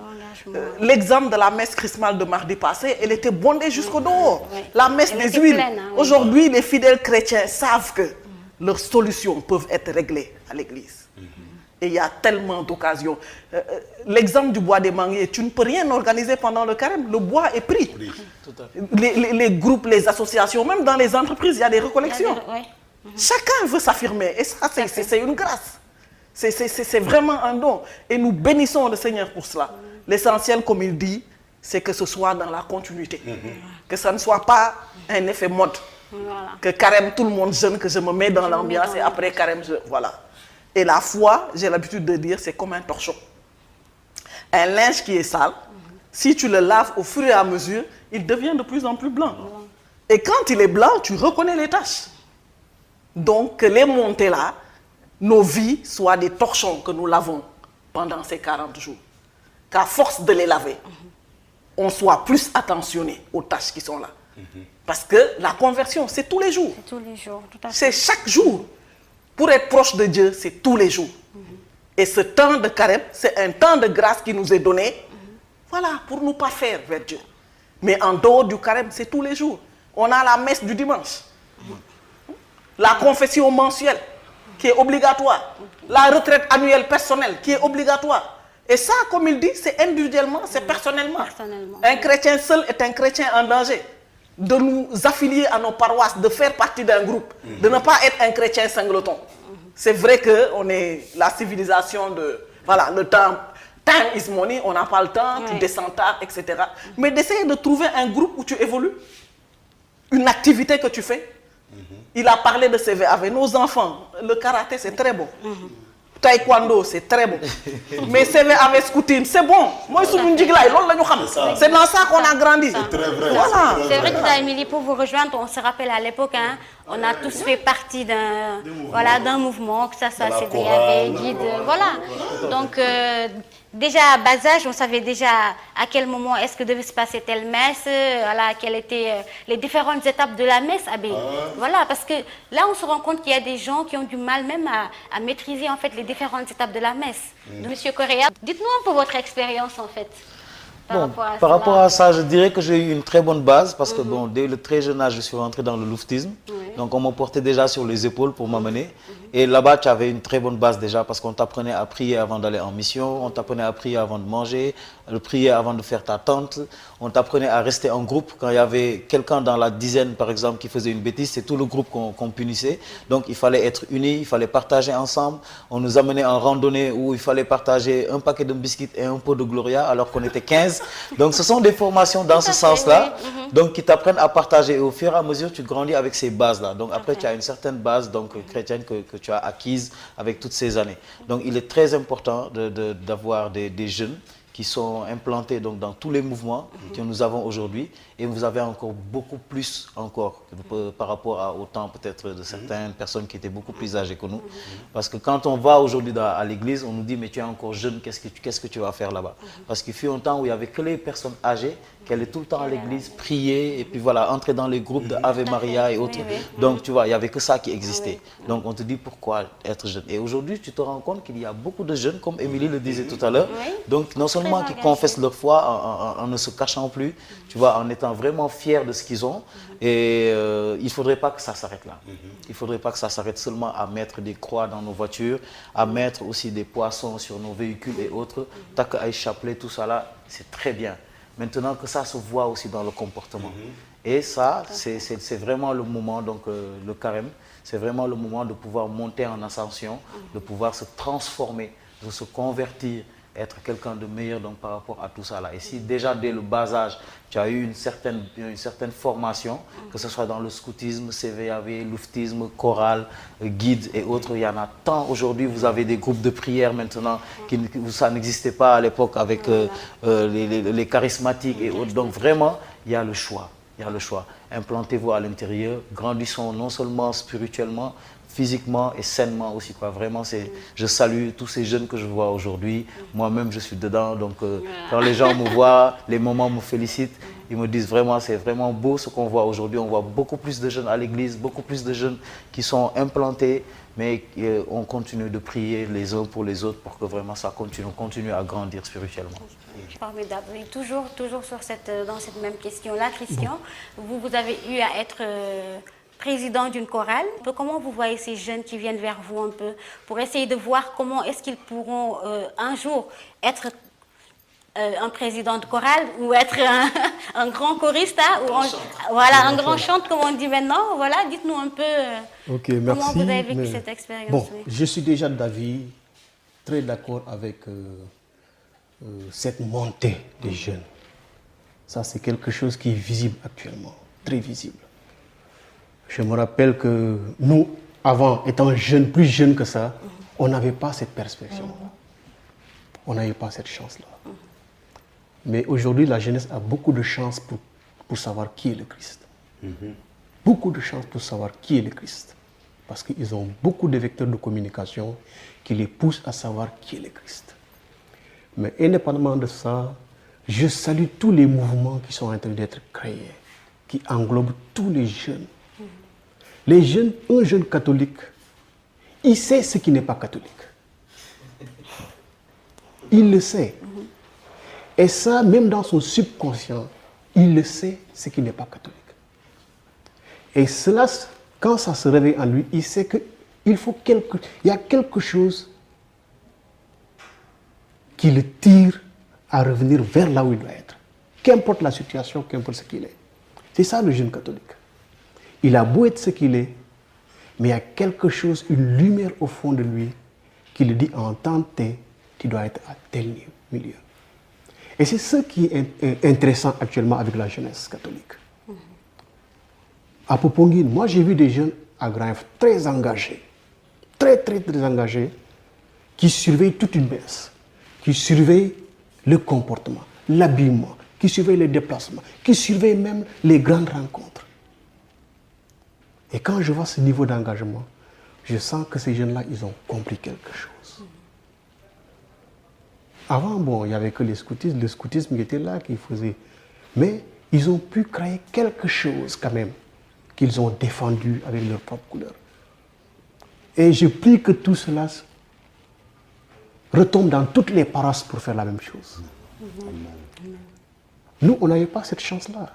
Speaker 5: L'exemple de la messe chrismale de mardi passé, elle était bondée jusqu'au dehors. La messe
Speaker 1: Elle
Speaker 5: des
Speaker 1: était
Speaker 5: huiles.
Speaker 1: pleine, hein, oui.
Speaker 5: Aujourd'hui, les fidèles chrétiens savent que leurs solutions peuvent être réglées à l'église. Et il y a tellement d'occasions. L'exemple du bois des manguiers, tu ne peux rien organiser pendant le carême. Le bois est pris.
Speaker 4: Tout à fait.
Speaker 5: Les groupes, les associations, même dans les entreprises, il y a des recollections. Chacun veut s'affirmer. Et ça, c'est une grâce. C'est vraiment un don. Et nous bénissons le Seigneur pour cela. L'essentiel, comme il dit, c'est que ce soit dans la continuité. Que ça ne soit pas un effet mode.
Speaker 1: Voilà.
Speaker 5: Que carême, tout le monde jeûne, que je me mets dans l'ambiance et après carême, voilà. Et la foi, j'ai l'habitude de dire, c'est comme un torchon. Un linge qui est sale, si tu le laves au fur et à mesure, il devient de plus en plus blanc. Et quand il est blanc, tu reconnais les taches. Donc, que les montées là, nos vies soient des torchons que nous lavons pendant ces 40 jours. Qu'à force de les laver, on soit plus attentionné aux tâches qui sont là. Parce que la conversion, c'est tous les jours.
Speaker 1: C'est tous les jours, tout à fait.
Speaker 5: C'est chaque jour. Pour être proche de Dieu, c'est tous les jours. Et ce temps de carême, c'est un temps de grâce qui nous est donné, voilà, pour nous parfaire vers Dieu. Mais en dehors du carême, c'est tous les jours. On a la messe du dimanche, la confession mensuelle qui est obligatoire, la retraite annuelle personnelle qui est obligatoire. Et ça, comme il dit, c'est individuellement, c'est personnellement.
Speaker 1: Personnellement.
Speaker 5: Un chrétien seul est un chrétien en danger. De nous affilier à nos paroisses, de faire partie d'un groupe, de ne pas être un chrétien singleton. C'est vrai qu'on est la civilisation de... Voilà, le temps, time is money, on n'a pas le temps, tu descends tard, etc. Mais d'essayer de trouver un groupe où tu évolues, une activité que tu fais. Il a parlé de CVAV. Nos enfants, le karaté, c'est très bon. Taekwondo, c'est très bon. Mais CVAV scouting, c'est bon. Moi, je suis une diglaï, c'est dans ça qu'on a grandi.
Speaker 2: C'est très vrai.
Speaker 5: Voilà.
Speaker 1: C'est vrai que Émilie, pour vous rejoindre, on se rappelle à l'époque, hein, on a tous fait partie d'un mouvement, que ça soit CVAV, guide, voilà. Donc, déjà à bas âge, on savait déjà à quel moment est-ce que devait se passer telle messe, voilà, quelles étaient les différentes étapes de la messe, Abbé. Voilà, parce que là, on se rend compte qu'il y a des gens qui ont du mal même à maîtriser en fait les différentes étapes de la messe. Monsieur Correa, dites-nous un peu votre expérience en fait.
Speaker 4: Par rapport à ça, je dirais que j'ai eu une très bonne base parce que bon, dès le très jeune âge, je suis rentré dans le louvetisme. Donc on me portait déjà sur les épaules pour m'amener. Et là-bas, tu avais une très bonne base déjà parce qu'on t'apprenait à prier avant d'aller en mission, on t'apprenait à prier avant de manger, à prier avant de faire ta tente. On t'apprenait à rester en groupe. Quand il y avait quelqu'un dans la dizaine, par exemple, qui faisait une bêtise, c'est tout le groupe qu'on punissait. Donc il fallait être unis, il fallait partager ensemble. On nous amenait en randonnée où il fallait partager un paquet de biscuits et un pot de Gloria alors qu'on était 15. Donc ce sont des formations dans ce sens-là, donc qui t'apprennent à partager. Et au fur et à mesure, tu grandis avec ces bases-là. Donc après, tu as une certaine base donc, chrétienne que tu as acquise avec toutes ces années. Donc il est très important d'avoir des jeunes qui sont implantés donc, dans tous les mouvements que nous avons aujourd'hui. Et vous avez encore beaucoup plus encore par rapport au temps peut-être de certaines personnes qui étaient beaucoup plus âgées que nous. Parce que quand on va aujourd'hui à l'église, on nous dit mais tu es encore jeune, qu'est-ce que tu vas faire là-bas? Parce qu'il fut un temps où il n'y avait que les personnes âgées qui allaient tout le temps à l'église, prier et puis voilà, entrer dans les groupes de Ave Maria et autres. Donc tu vois, il n'y avait que ça qui existait. Donc on te dit pourquoi être jeune. Et aujourd'hui, tu te rends compte qu'il y a beaucoup de jeunes, comme Émilie le disait tout à l'heure, donc non seulement qui confessent leur foi en ne se cachant plus, tu vois, en étant vraiment fiers de ce qu'ils ont. Et il ne faudrait pas que ça s'arrête là. Il ne faudrait pas que ça s'arrête seulement à mettre des croix dans nos voitures, à mettre aussi des poissons sur nos véhicules et autres, tac, à chapelet, tout ça là, c'est très bien. Maintenant que ça se voit aussi dans le comportement. Et ça, c'est vraiment le moment, donc le carême, c'est vraiment le moment de pouvoir monter en ascension, de pouvoir se transformer, de se convertir être quelqu'un de meilleur donc, par rapport à tout ça là. Et si déjà dès le bas âge, tu as eu une certaine formation, que ce soit dans le scoutisme, CVAV, louvetisme, chorale, guide et autres, il y en a tant aujourd'hui. Vous avez des groupes de prière maintenant, ça n'existait pas à l'époque avec les charismatiques et autres. Donc vraiment, il y a le choix. Il y a le choix. Implantez-vous à l'intérieur, grandissons non seulement spirituellement, physiquement et sainement aussi. Quoi. Vraiment, je salue tous ces jeunes que je vois aujourd'hui. Moi-même, je suis dedans. Donc, quand les gens me voient, les mamans me félicitent. Ils me disent vraiment, c'est vraiment beau ce qu'on voit aujourd'hui. On voit beaucoup plus de jeunes à l'église, beaucoup plus de jeunes qui sont implantés. Mais on continue de prier les uns pour les autres pour que vraiment ça continue à grandir spirituellement.
Speaker 1: Formidable. Et toujours dans cette même question-là, Christian, vous avez eu à être président d'une chorale. Comment vous voyez ces jeunes qui viennent vers vous un peu pour essayer de voir comment est-ce qu'ils pourront un jour être un président de chorale ou être un grand choriste, hein, voilà, un grand chante comme on dit maintenant. Voilà, dites-nous un peu comment vous avez vécu cette expérience.
Speaker 3: Bon, je suis déjà d'avis, très d'accord avec cette montée des jeunes. Ça, c'est quelque chose qui est visible actuellement, très visible. Je me rappelle que nous, avant, étant jeunes, plus jeunes que ça, on n'avait pas cette perspective. On n'avait pas cette chance-là. Mais aujourd'hui, la jeunesse a beaucoup de chance pour savoir qui est le Christ. Beaucoup de chance pour savoir qui est le Christ. Parce qu'ils ont beaucoup de vecteurs de communication qui les poussent à savoir qui est le Christ. Mais indépendamment de ça, je salue tous les mouvements qui sont en train d'être créés, qui englobent tous les jeunes. Les jeunes, un jeune catholique, il sait ce qui n'est pas catholique. Il le sait. Et ça, même dans son subconscient, il le sait, ce qui n'est pas catholique. Et cela, quand ça se réveille en lui, il sait qu'il faut il y a quelque chose qui le tire à revenir vers là où il doit être. Qu'importe la situation, qu'importe ce qu'il est. C'est ça le jeune catholique. Il a beau être ce qu'il est, mais il y a quelque chose, une lumière au fond de lui qui lui dit en temps T, tu dois être à tel milieu. Et c'est ce qui est intéressant actuellement avec la jeunesse catholique. À Poponguine, moi j'ai vu des jeunes à Grand-F très engagés, très engagés, qui surveillent toute une messe, qui surveillent le comportement, l'habillement, qui surveillent les déplacements, qui surveillent même les grandes rencontres. Et quand je vois ce niveau d'engagement, je sens que ces jeunes-là, ils ont compris quelque chose. Avant, bon, il n'y avait que le scoutisme qui était là, qui faisait. Mais ils ont pu créer quelque chose quand même, qu'ils ont défendu avec leur propre couleur. Et je prie que tout cela retombe dans toutes les paroisses pour faire la même chose. Nous, on n'avait pas cette chance-là.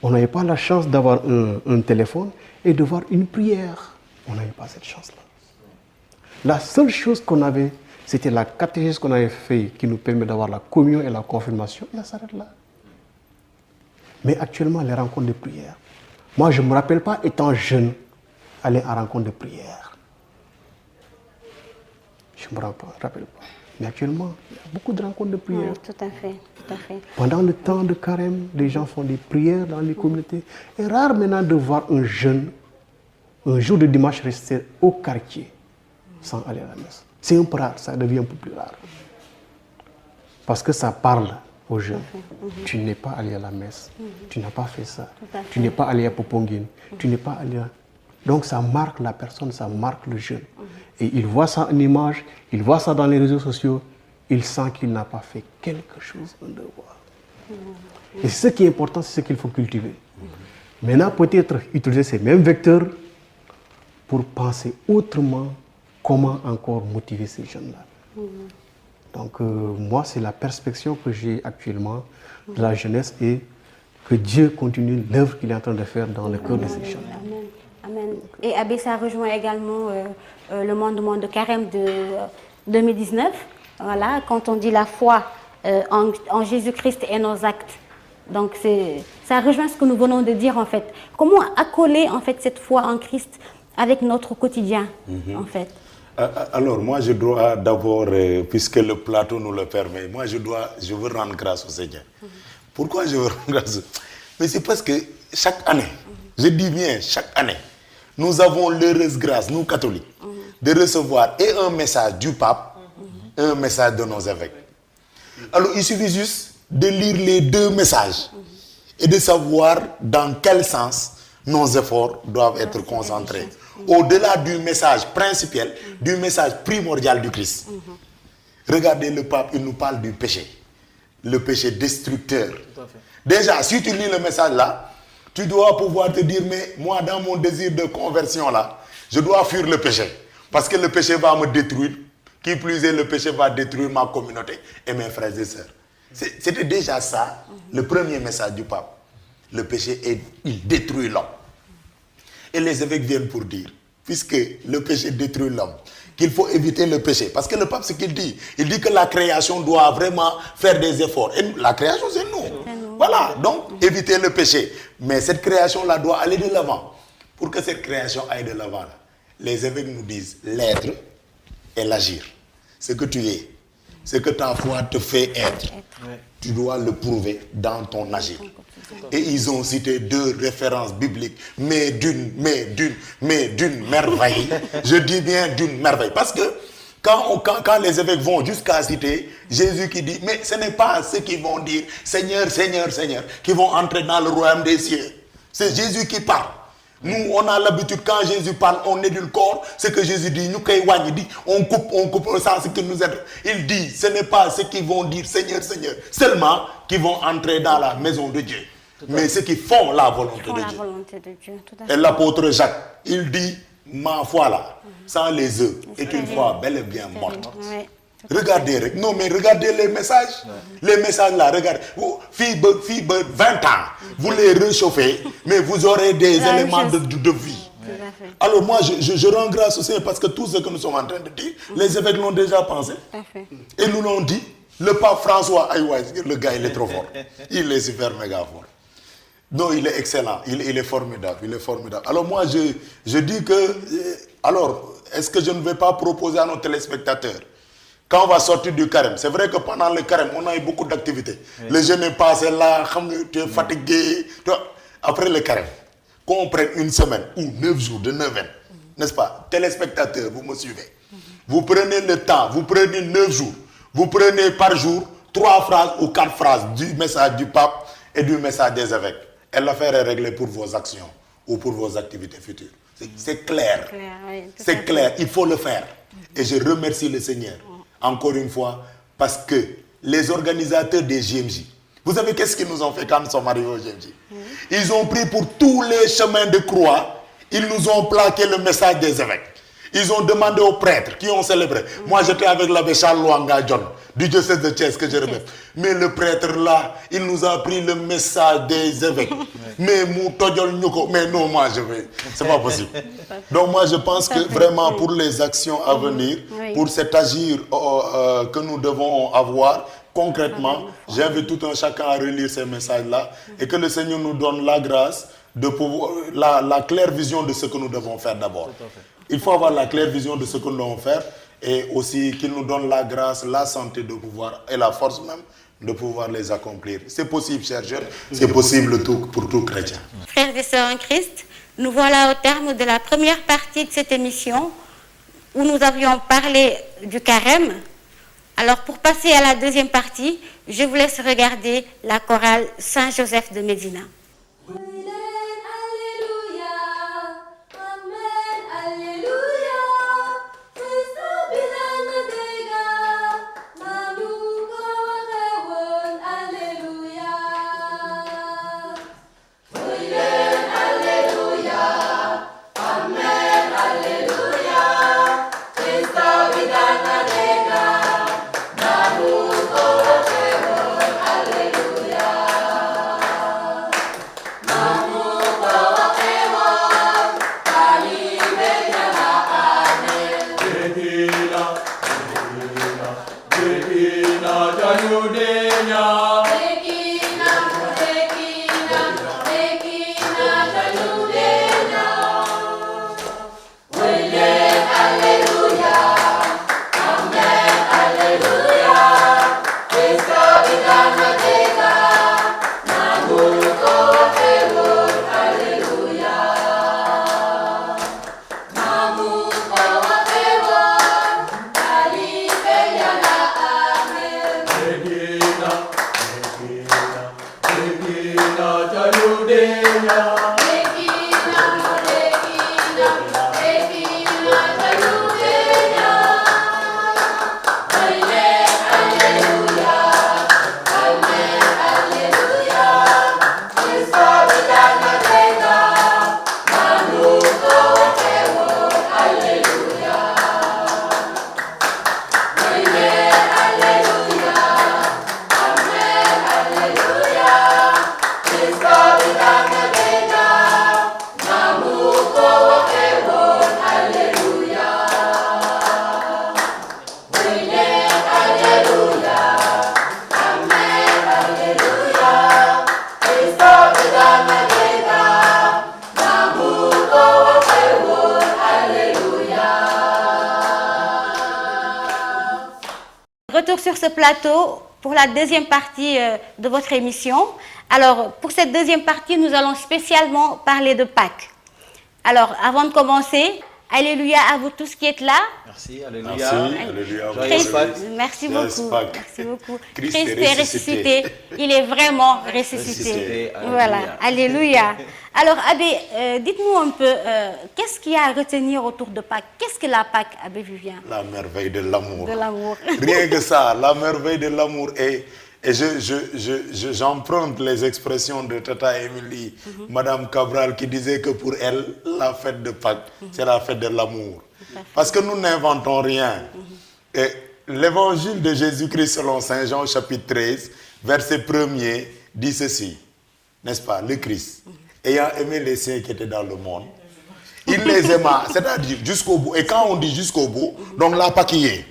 Speaker 3: On n'avait pas la chance d'avoir un téléphone et de voir une prière. On n'avait pas cette chance-là. La seule chose qu'on avait, c'était la catéchèse qu'on avait fait qui nous permet d'avoir la communion et la confirmation. Et ça s'arrête là. Mais actuellement, les rencontres de prière. Moi, je ne me rappelle pas, étant jeune, aller à rencontre de prière. Je ne me rappelle pas. Mais actuellement, il y a beaucoup de rencontres de prière.
Speaker 1: Oui, tout à fait, tout à fait.
Speaker 3: Pendant le temps de carême, les gens font des prières dans les communautés. C'est rare maintenant de voir un jeune, un jour de dimanche, rester au quartier sans aller à la messe. C'est un peu rare, ça devient un peu plus rare. Parce que ça parle aux jeunes. Tu n'es pas allé à la messe, tu n'as pas fait ça, tu n'es pas allé à Poponguine, tu n'es pas allé à... Donc ça marque la personne, ça marque le jeune. Et il voit ça en image, il voit ça dans les réseaux sociaux, il sent qu'il n'a pas fait quelque chose, un devoir. Et ce qui est important, c'est ce qu'il faut cultiver. Maintenant, peut-être utiliser ces mêmes vecteurs pour penser autrement comment encore motiver ces jeunes-là. Donc moi, c'est la perspective que j'ai actuellement de la jeunesse et que Dieu continue l'œuvre qu'il est en train de faire dans le cœur de ces jeunes-là.
Speaker 1: Amen. Et Abbé, ça rejoint également le mandement de carême de 2019. Voilà, quand on dit la foi en Jésus-Christ et nos actes. Donc ça rejoint ce que nous venons de dire en fait. Comment accoler en fait cette foi en Christ avec notre quotidien en fait?
Speaker 2: Alors, moi, je dois d'abord, puisque le plateau nous le permet, moi, je veux rendre grâce au Seigneur. Pourquoi je veux rendre grâce? Mais c'est parce que chaque année, je dis bien chaque année, nous avons l'heureuse grâce, nous catholiques, de recevoir et un message du pape, et un message de nos évêques. Alors, il suffit juste de lire les deux messages et de savoir dans quel sens nos efforts doivent être concentrés. Au-delà du message principal, du message primordial du Christ. Regardez le pape, il nous parle du péché. Le péché destructeur. Déjà, si tu lis le message là, tu dois pouvoir te dire, mais moi, dans mon désir de conversion là, je dois fuir le péché. Parce que le péché va me détruire. Qui plus est, le péché va détruire ma communauté et mes frères et sœurs. C'était déjà ça, le premier message du pape. Le péché, il détruit l'homme. Et les évêques viennent pour dire, puisque le péché détruit l'homme, qu'il faut éviter le péché. Parce que le pape, ce qu'il dit, il dit que la création doit vraiment faire des efforts. Et la création, c'est nous. Voilà, donc éviter le péché. Mais cette création-là doit aller de l'avant. Pour que cette création aille de l'avant, les évêques nous disent l'être et l'agir. Ce que tu es, ce que ta foi te fait être, tu dois le prouver dans ton agir. Et ils ont cité deux références bibliques, mais d'une merveille. Je dis bien d'une merveille. Parce que quand les évêques vont jusqu'à citer Jésus qui dit, mais ce n'est pas ceux qui vont dire Seigneur, Seigneur, Seigneur, qui vont entrer dans le royaume des cieux. C'est Jésus qui parle. Nous, on a l'habitude, quand Jésus parle, on édulcore ce que Jésus dit. Nous, on coupe le sens que nous êtes. Il dit, ce n'est pas ceux qui vont dire Seigneur, Seigneur, seulement qui vont entrer dans la maison de Dieu. Mais ceux qui font la volonté de Dieu. Et l'apôtre Jacques, il dit, ma foi là, sans les œufs, est une foi bel et bien morte. Regardez, non mais regardez les messages. Les messages là, regardez. Fille 20 ans, vous les réchauffez, mais vous aurez des éléments de vie. Alors moi, je rends grâce au Seigneur parce que tout ce que nous sommes en train de dire, les évêques l'ont déjà pensé. Et nous l'ont dit. Le pape François, le gars, il est trop fort. Il est super méga fort. Non, il est excellent, il est formidable, il est formidable. Alors moi, je dis que, alors, est-ce que je ne vais pas proposer à nos téléspectateurs, quand on va sortir du carême, c'est vrai que pendant le carême, on a eu beaucoup d'activités. Le jeûne est passé là, tu es fatigué. Après le carême, qu'on prenne une semaine ou 9 jours de neuvaine, n'est-ce pas? Téléspectateurs, vous me suivez. Vous prenez le temps, vous prenez 9 jours, vous prenez par jour 3 phrases ou 4 phrases du message du pape et du message des évêques. Et l'affaire est réglée pour vos actions ou pour vos activités futures. C'est clair. C'est clair, il faut le faire. Et je remercie le Seigneur, encore une fois, parce que les organisateurs des JMJ, vous savez qu'est-ce qu'ils nous ont fait quand nous sommes arrivés au JMJ? Ils ont pris pour tous les chemins de croix, ils nous ont plaqué le message des évêques. Ils ont demandé aux prêtres qui ont célébré. Moi, j'étais avec l'abbé Charles Luanga John, du diocèse de Thiès, que je remercie. Mais le prêtre là, il nous a pris le message des évêques. Mais non, moi, je vais. C'est pas possible. Donc, moi, je pense que vraiment, pour les actions à venir, pour cet agir que nous devons avoir, concrètement, j'invite tout un chacun à relire ces messages-là et que le Seigneur nous donne la grâce de pouvoir, la claire vision de ce que nous devons faire d'abord. Il faut avoir la claire vision de ce que nous devons faire et aussi qu'il nous donne la grâce, la santé de pouvoir et la force même de pouvoir les accomplir. C'est possible, chers jeunes, c'est possible pour tout chrétien.
Speaker 1: Frères et sœurs en Christ, nous voilà au terme de la première partie de cette émission où nous avions parlé du carême. Alors pour passer à la deuxième partie, je vous laisse regarder la chorale Saint-Joseph de Médina.
Speaker 6: Alleluia.
Speaker 1: Retour sur ce plateau pour la deuxième partie de votre émission. Alors, pour cette deuxième partie, nous allons spécialement parler de Pâques. Alors, avant de commencer, alléluia à vous tous qui êtes là.
Speaker 4: Merci, alléluia.
Speaker 2: Merci, alléluia.
Speaker 1: Christ,
Speaker 4: Pâques.
Speaker 1: merci
Speaker 2: Joyeuse
Speaker 1: beaucoup.
Speaker 2: Pâques.
Speaker 1: Merci beaucoup.
Speaker 2: Christ
Speaker 1: Christ
Speaker 2: est
Speaker 1: est ressuscité. Il est vraiment ressuscité.
Speaker 4: Ressuscité, alléluia.
Speaker 1: Voilà, alléluia. Alors, Abbé, dites-nous un peu, qu'est-ce qu'il y a à retenir autour de Pâques? Qu'est-ce que la Pâques, Abbé Vivien?
Speaker 2: La merveille de l'amour.
Speaker 1: De l'amour.
Speaker 2: Rien que ça, la merveille de l'amour. Et j'emprunte les expressions de Tata Émilie, Madame Cabral, qui disait que pour elle, la fête de Pâques, c'est la fête de l'amour. Parce que nous n'inventons rien. Et l'évangile de Jésus-Christ selon Saint Jean, chapitre 13, verset 1er, dit ceci, n'est-ce pas, le Christ, ayant aimé les siens qui étaient dans le monde, il les aima, c'est-à-dire jusqu'au bout. Et quand on dit jusqu'au bout, donc la Pâques y est.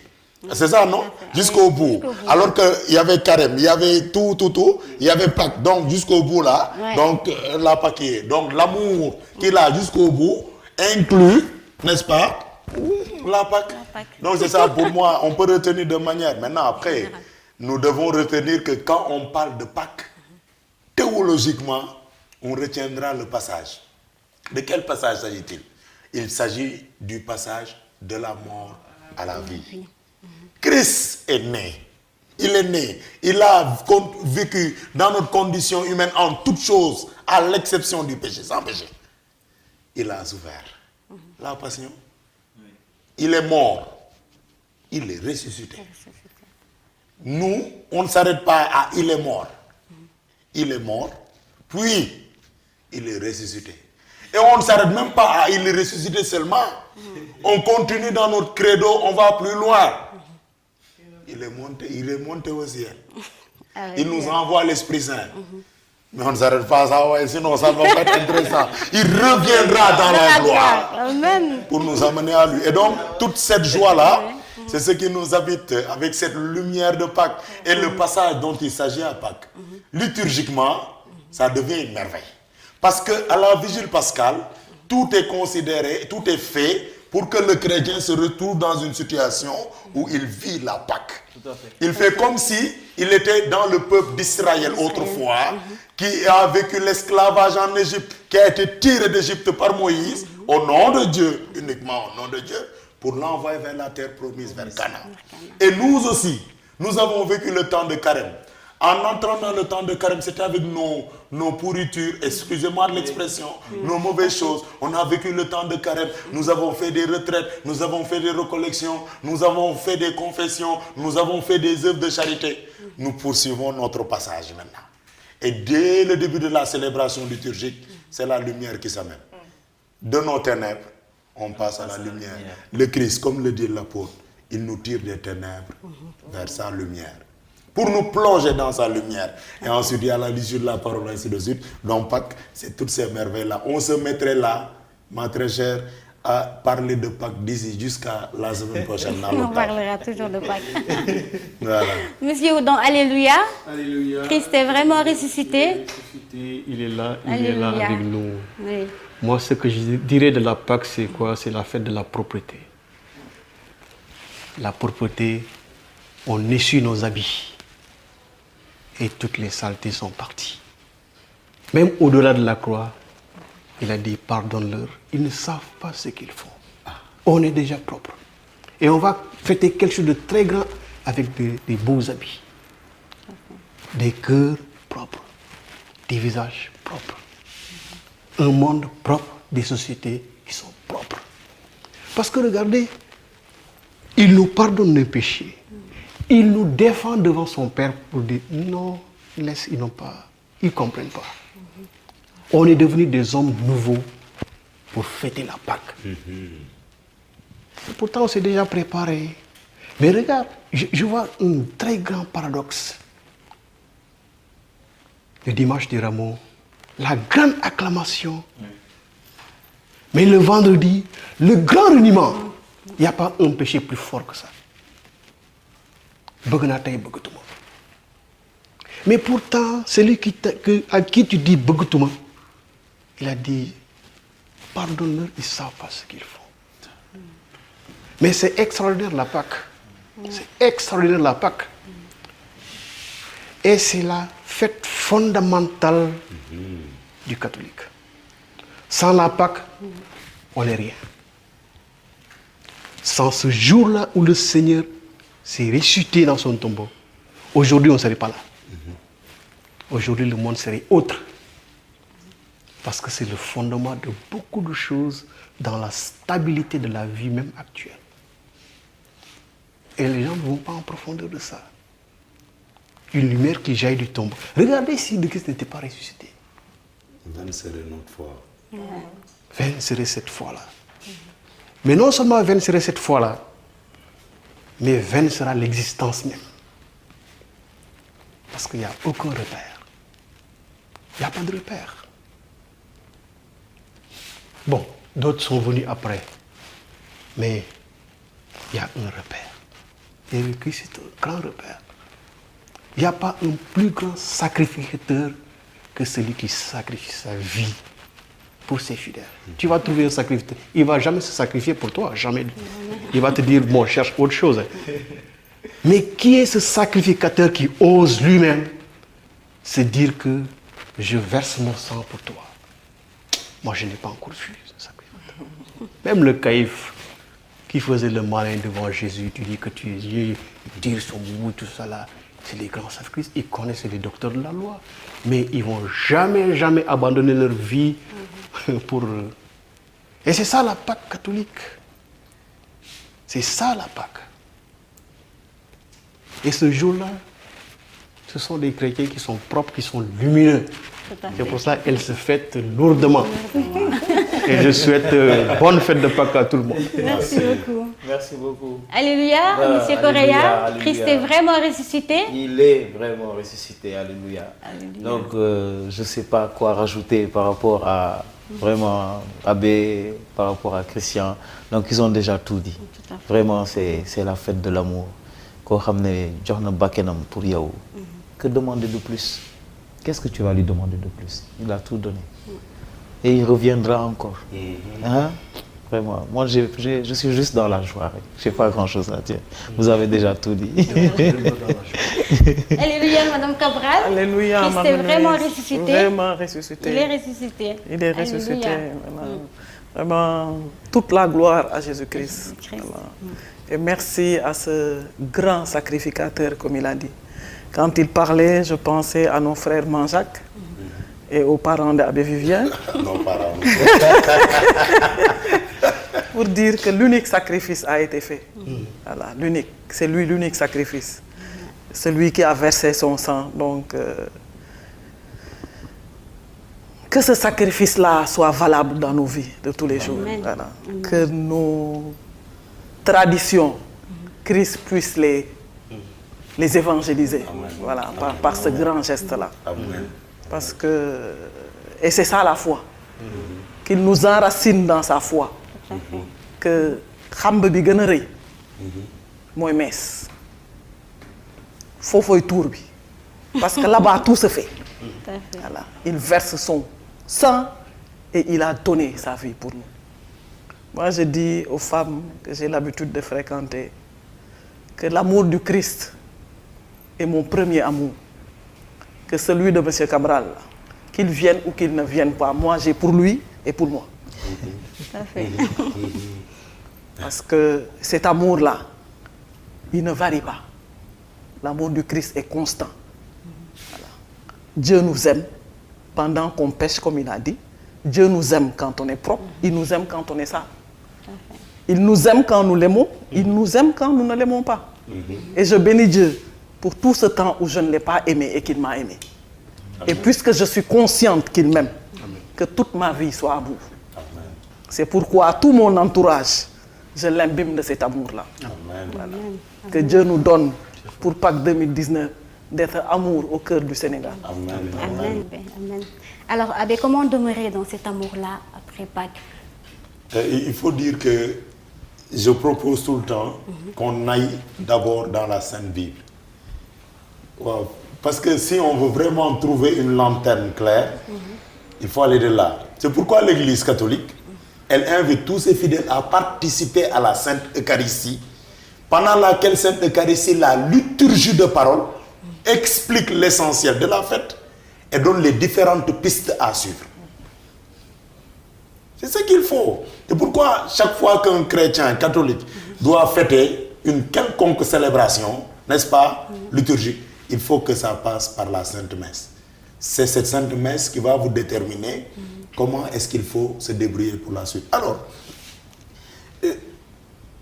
Speaker 2: C'est ça, non? Jusqu'au bout. Alors qu'il y avait carême, il y avait tout, il y avait Pâques. Donc jusqu'au bout là,
Speaker 1: Ouais.
Speaker 2: donc la Pâques y est. Donc l'amour qu'il a jusqu'au bout inclut, n'est-ce pas, la Pâques. Donc c'est ça pour moi, on peut retenir de manière. Maintenant après, nous devons retenir que quand on parle de Pâques, théologiquement, on retiendra le passage. De quel passage s'agit-il? Il s'agit du passage de la mort à la vie. Christ est né. Il est né. Il a vécu dans notre condition humaine en toutes choses, à l'exception du péché, sans péché. Il a souffert la passion. Il est mort. Il est ressuscité. Nous, on ne s'arrête pas à il est mort. Il est mort, puis il est ressuscité. Et on ne s'arrête même pas à il est ressuscité seulement. On continue dans notre credo, on va plus loin. Il est monté au ciel. Il nous envoie l'Esprit Saint. Mais on ne s'arrête pas à ça, ouais, sinon ça ne va pas être intéressant. Il reviendra dans la gloire
Speaker 1: Amen.
Speaker 2: pour nous amener à lui. Et donc, toute cette joie-là, c'est ce qui nous habite avec cette lumière de Pâques. Et le passage dont il s'agit à Pâques, liturgiquement, ça devient une merveille. Parce qu'à la vigile pascale, tout est considéré, tout est fait pour que le chrétien se retrouve dans une situation où il vit la Pâques.
Speaker 4: Tout à fait.
Speaker 2: Il fait comme si il était dans le peuple d'Israël autrefois, qui a vécu l'esclavage en Égypte, qui a été tiré d'Égypte par Moïse, au nom de Dieu, uniquement au nom de Dieu, pour l'envoyer vers la terre promise, vers Canaan. Et nous aussi, nous avons vécu le temps de carême. En entrant dans le temps de carême, c'était avec nos pourritures, excusez-moi de l'expression, nos mauvaises choses. On a vécu le temps de carême, nous avons fait des retraites, nous avons fait des recollections, nous avons fait des confessions, nous avons fait des œuvres de charité. Nous poursuivons notre passage maintenant. Et dès le début de la célébration liturgique, c'est la lumière qui s'amène. De nos ténèbres, on passe à la lumière. Le Christ, comme le dit l'apôtre, il nous tire des ténèbres vers sa lumière, pour nous plonger dans sa lumière. Et ensuite, il y a la lecture de la parole, ainsi de suite. Donc, Pâques, c'est toutes ces merveilles-là. On se mettrait là, ma très chère, à parler de Pâques d'ici jusqu'à la semaine prochaine. Dans le
Speaker 1: On
Speaker 2: temps.
Speaker 1: parlera toujours de Pâques.
Speaker 2: Voilà.
Speaker 1: Monsieur Oudon, alléluia.
Speaker 3: Alléluia.
Speaker 1: Christ est vraiment ressuscité.
Speaker 3: Il est là, il est là
Speaker 1: Alléluia.
Speaker 3: avec nous.
Speaker 1: Oui.
Speaker 3: Moi, ce que je dirais de la Pâques, c'est quoi? C'est la fête de la propreté. La propreté, on essuie nos habits. Et toutes les saletés sont parties. Même au-delà de la croix, il a dit, pardonne-leur. Ils ne savent pas ce qu'ils font. On est déjà propre. Et on va fêter quelque chose de très grand avec des beaux habits. Des cœurs propres. Des visages propres. un monde propre, des sociétés qui sont propres. Parce que regardez, il nous pardonne nos péchés. Il nous défend devant son Père pour dire non, laisse, ils ne comprennent pas. On est devenus des hommes nouveaux pour fêter la Pâque. Pourtant, on s'est déjà préparé. Mais regarde, je vois un très grand paradoxe. Le dimanche des Rameaux, la grande acclamation. Mais le vendredi, le grand reniement. Il n'y a pas un péché plus fort que ça. Mais pourtant, celui à qui tu dis Bogotouma, il a dit, pardonne-leur, ils ne savent pas ce qu'ils font. Mais c'est extraordinaire la Pâque. C'est extraordinaire la Pâque. Et c'est la fête fondamentale du catholique. Sans la Pâque, on n'est rien. Sans ce jour-là où le Seigneur s'est ressuscité dans son tombeau, aujourd'hui on ne serait pas là. Aujourd'hui le monde serait autre. Parce que c'est le fondement de beaucoup de choses dans la stabilité de la vie même actuelle. Et les gens ne vont pas en profondeur de ça. Une lumière qui jaillit du tombeau. Regardez si le Christ n'était pas ressuscité.
Speaker 2: Vaine serait notre foi.
Speaker 3: Vaine serait cette foi-là. Mais non seulement vaine serait cette foi-là, mais vaine sera l'existence même. Parce qu'il n'y a aucun repère. Il n'y a pas de repère. Bon, d'autres sont venus après. Mais il y a un repère. Et le Christ est un grand repère. Il n'y a pas un plus grand sacrificateur que celui qui sacrifie sa vie pour ses fidèles. Tu vas trouver un sacrificateur. Il ne va jamais se sacrifier pour toi, jamais. Il va te dire, bon, cherche autre chose. Mais qui est ce sacrificateur qui ose lui-même se dire que je verse mon sang pour toi? Moi, je n'ai pas encore vu ce sacrificateur. Même le caïphe qui faisait le malin devant Jésus, tu dis que tu tires son bout, tout ça là. C'est les grands sacrifices, ils connaissent les docteurs de la loi. Mais ils ne vont jamais, jamais abandonner leur vie pour... Et c'est ça la Pâque catholique. C'est ça la Pâque. Et ce jour-là, ce sont des chrétiens qui sont propres, qui sont lumineux. C'est pour ça qu'elle se fête lourdement. Et je souhaite bonne fête de Pâques à tout le monde.
Speaker 1: Merci beaucoup.
Speaker 4: Merci beaucoup.
Speaker 1: Alléluia, Monsieur Correa.
Speaker 4: Alléluia.
Speaker 1: Christ est vraiment ressuscité.
Speaker 4: Il est vraiment ressuscité. Alléluia.
Speaker 1: Alléluia.
Speaker 4: Donc, je ne sais pas quoi rajouter par rapport à vraiment Abbé, par rapport à Christian. Donc, ils ont déjà tout dit.
Speaker 1: Tout à fait.
Speaker 4: Vraiment, c'est la fête de l'amour. Pour Yahoo. Que demander de plus? Qu'est-ce que tu vas lui demander de plus? Il a tout donné. Et il reviendra encore. Hein? Vraiment. Moi, je suis juste dans la joie. Je n'ai pas grand-chose à dire. Vous avez déjà tout dit.
Speaker 1: Alléluia, Madame Cabral.
Speaker 5: Alléluia,
Speaker 1: Christ est vraiment ressuscité.
Speaker 5: Vraiment ressuscité.
Speaker 1: Il est ressuscité.
Speaker 5: Il est ressuscité.
Speaker 1: Alléluia.
Speaker 5: Vraiment, toute la gloire à Jésus-Christ.
Speaker 1: Jésus-Christ.
Speaker 5: Voilà. Et merci à ce grand sacrificateur, comme il a dit. Quand il parlait, je pensais à nos frères Manjac et aux parents d'Abbé Vivien.
Speaker 2: Nos parents.
Speaker 5: Pour dire que l'unique sacrifice a été fait. Voilà, l'unique. C'est lui l'unique sacrifice. Celui qui a versé son sang. Donc, que ce sacrifice-là soit valable dans nos vies de tous les jours.
Speaker 1: Amen.
Speaker 5: Voilà. Que nos traditions, Christ puisse les évangéliser.
Speaker 2: Amen.
Speaker 5: Voilà, par ce grand geste-là.
Speaker 2: Amen.
Speaker 5: Parce que, et c'est ça la foi, qu'il nous enracine dans sa foi. Que xamb bi gën a rëy mooy mees foofooy tour bi parce que là-bas tout se fait.
Speaker 1: Tout à fait.
Speaker 5: Voilà. Il verse son sang et il a donné sa vie pour nous. Moi je dis aux femmes que j'ai l'habitude de fréquenter que l'amour du Christ est mon premier amour, que celui de M. Cabral, qu'il vienne ou qu'il ne vienne pas, moi j'ai pour lui et pour moi.
Speaker 1: Tout à fait.
Speaker 5: Parce que cet amour-là, il ne varie pas. L'amour du Christ est constant. Voilà. Dieu nous aime pendant qu'on pêche, comme il a dit, Dieu nous aime quand on est propre, il nous aime quand on est sale. Il nous aime quand nous l'aimons, il nous aime quand nous ne l'aimons pas. Et je bénis Dieu pour tout ce temps où je ne l'ai pas aimé et qu'il m'a aimé. Et puisque je suis consciente qu'il m'aime, que toute ma vie soit à bout. C'est pourquoi tout mon entourage, je l'imbibe de cet amour-là. Voilà. Que Dieu nous donne pour Pâques 2019 d'être amour au cœur du Sénégal.
Speaker 1: Amen. Amen. Alors, Abbé, comment demeurer dans cet amour-là après Pâques?
Speaker 2: Il faut dire que je propose tout le temps qu'on aille d'abord dans la Sainte Bible. Wow. Parce que si on veut vraiment trouver une lanterne claire, il faut aller de là. C'est pourquoi l'Église catholique, elle invite tous ses fidèles à participer à la Sainte Eucharistie, pendant laquelle Sainte Eucharistie, la liturgie de parole, explique l'essentiel de la fête et donne les différentes pistes à suivre. C'est ce qu'il faut. Et pourquoi chaque fois qu'un chrétien catholique doit fêter une quelconque célébration, n'est-ce pas, liturgique, il faut que ça passe par la Sainte Messe. C'est cette Sainte Messe qui va vous déterminer comment est-ce qu'il faut se débrouiller pour la suite. Alors,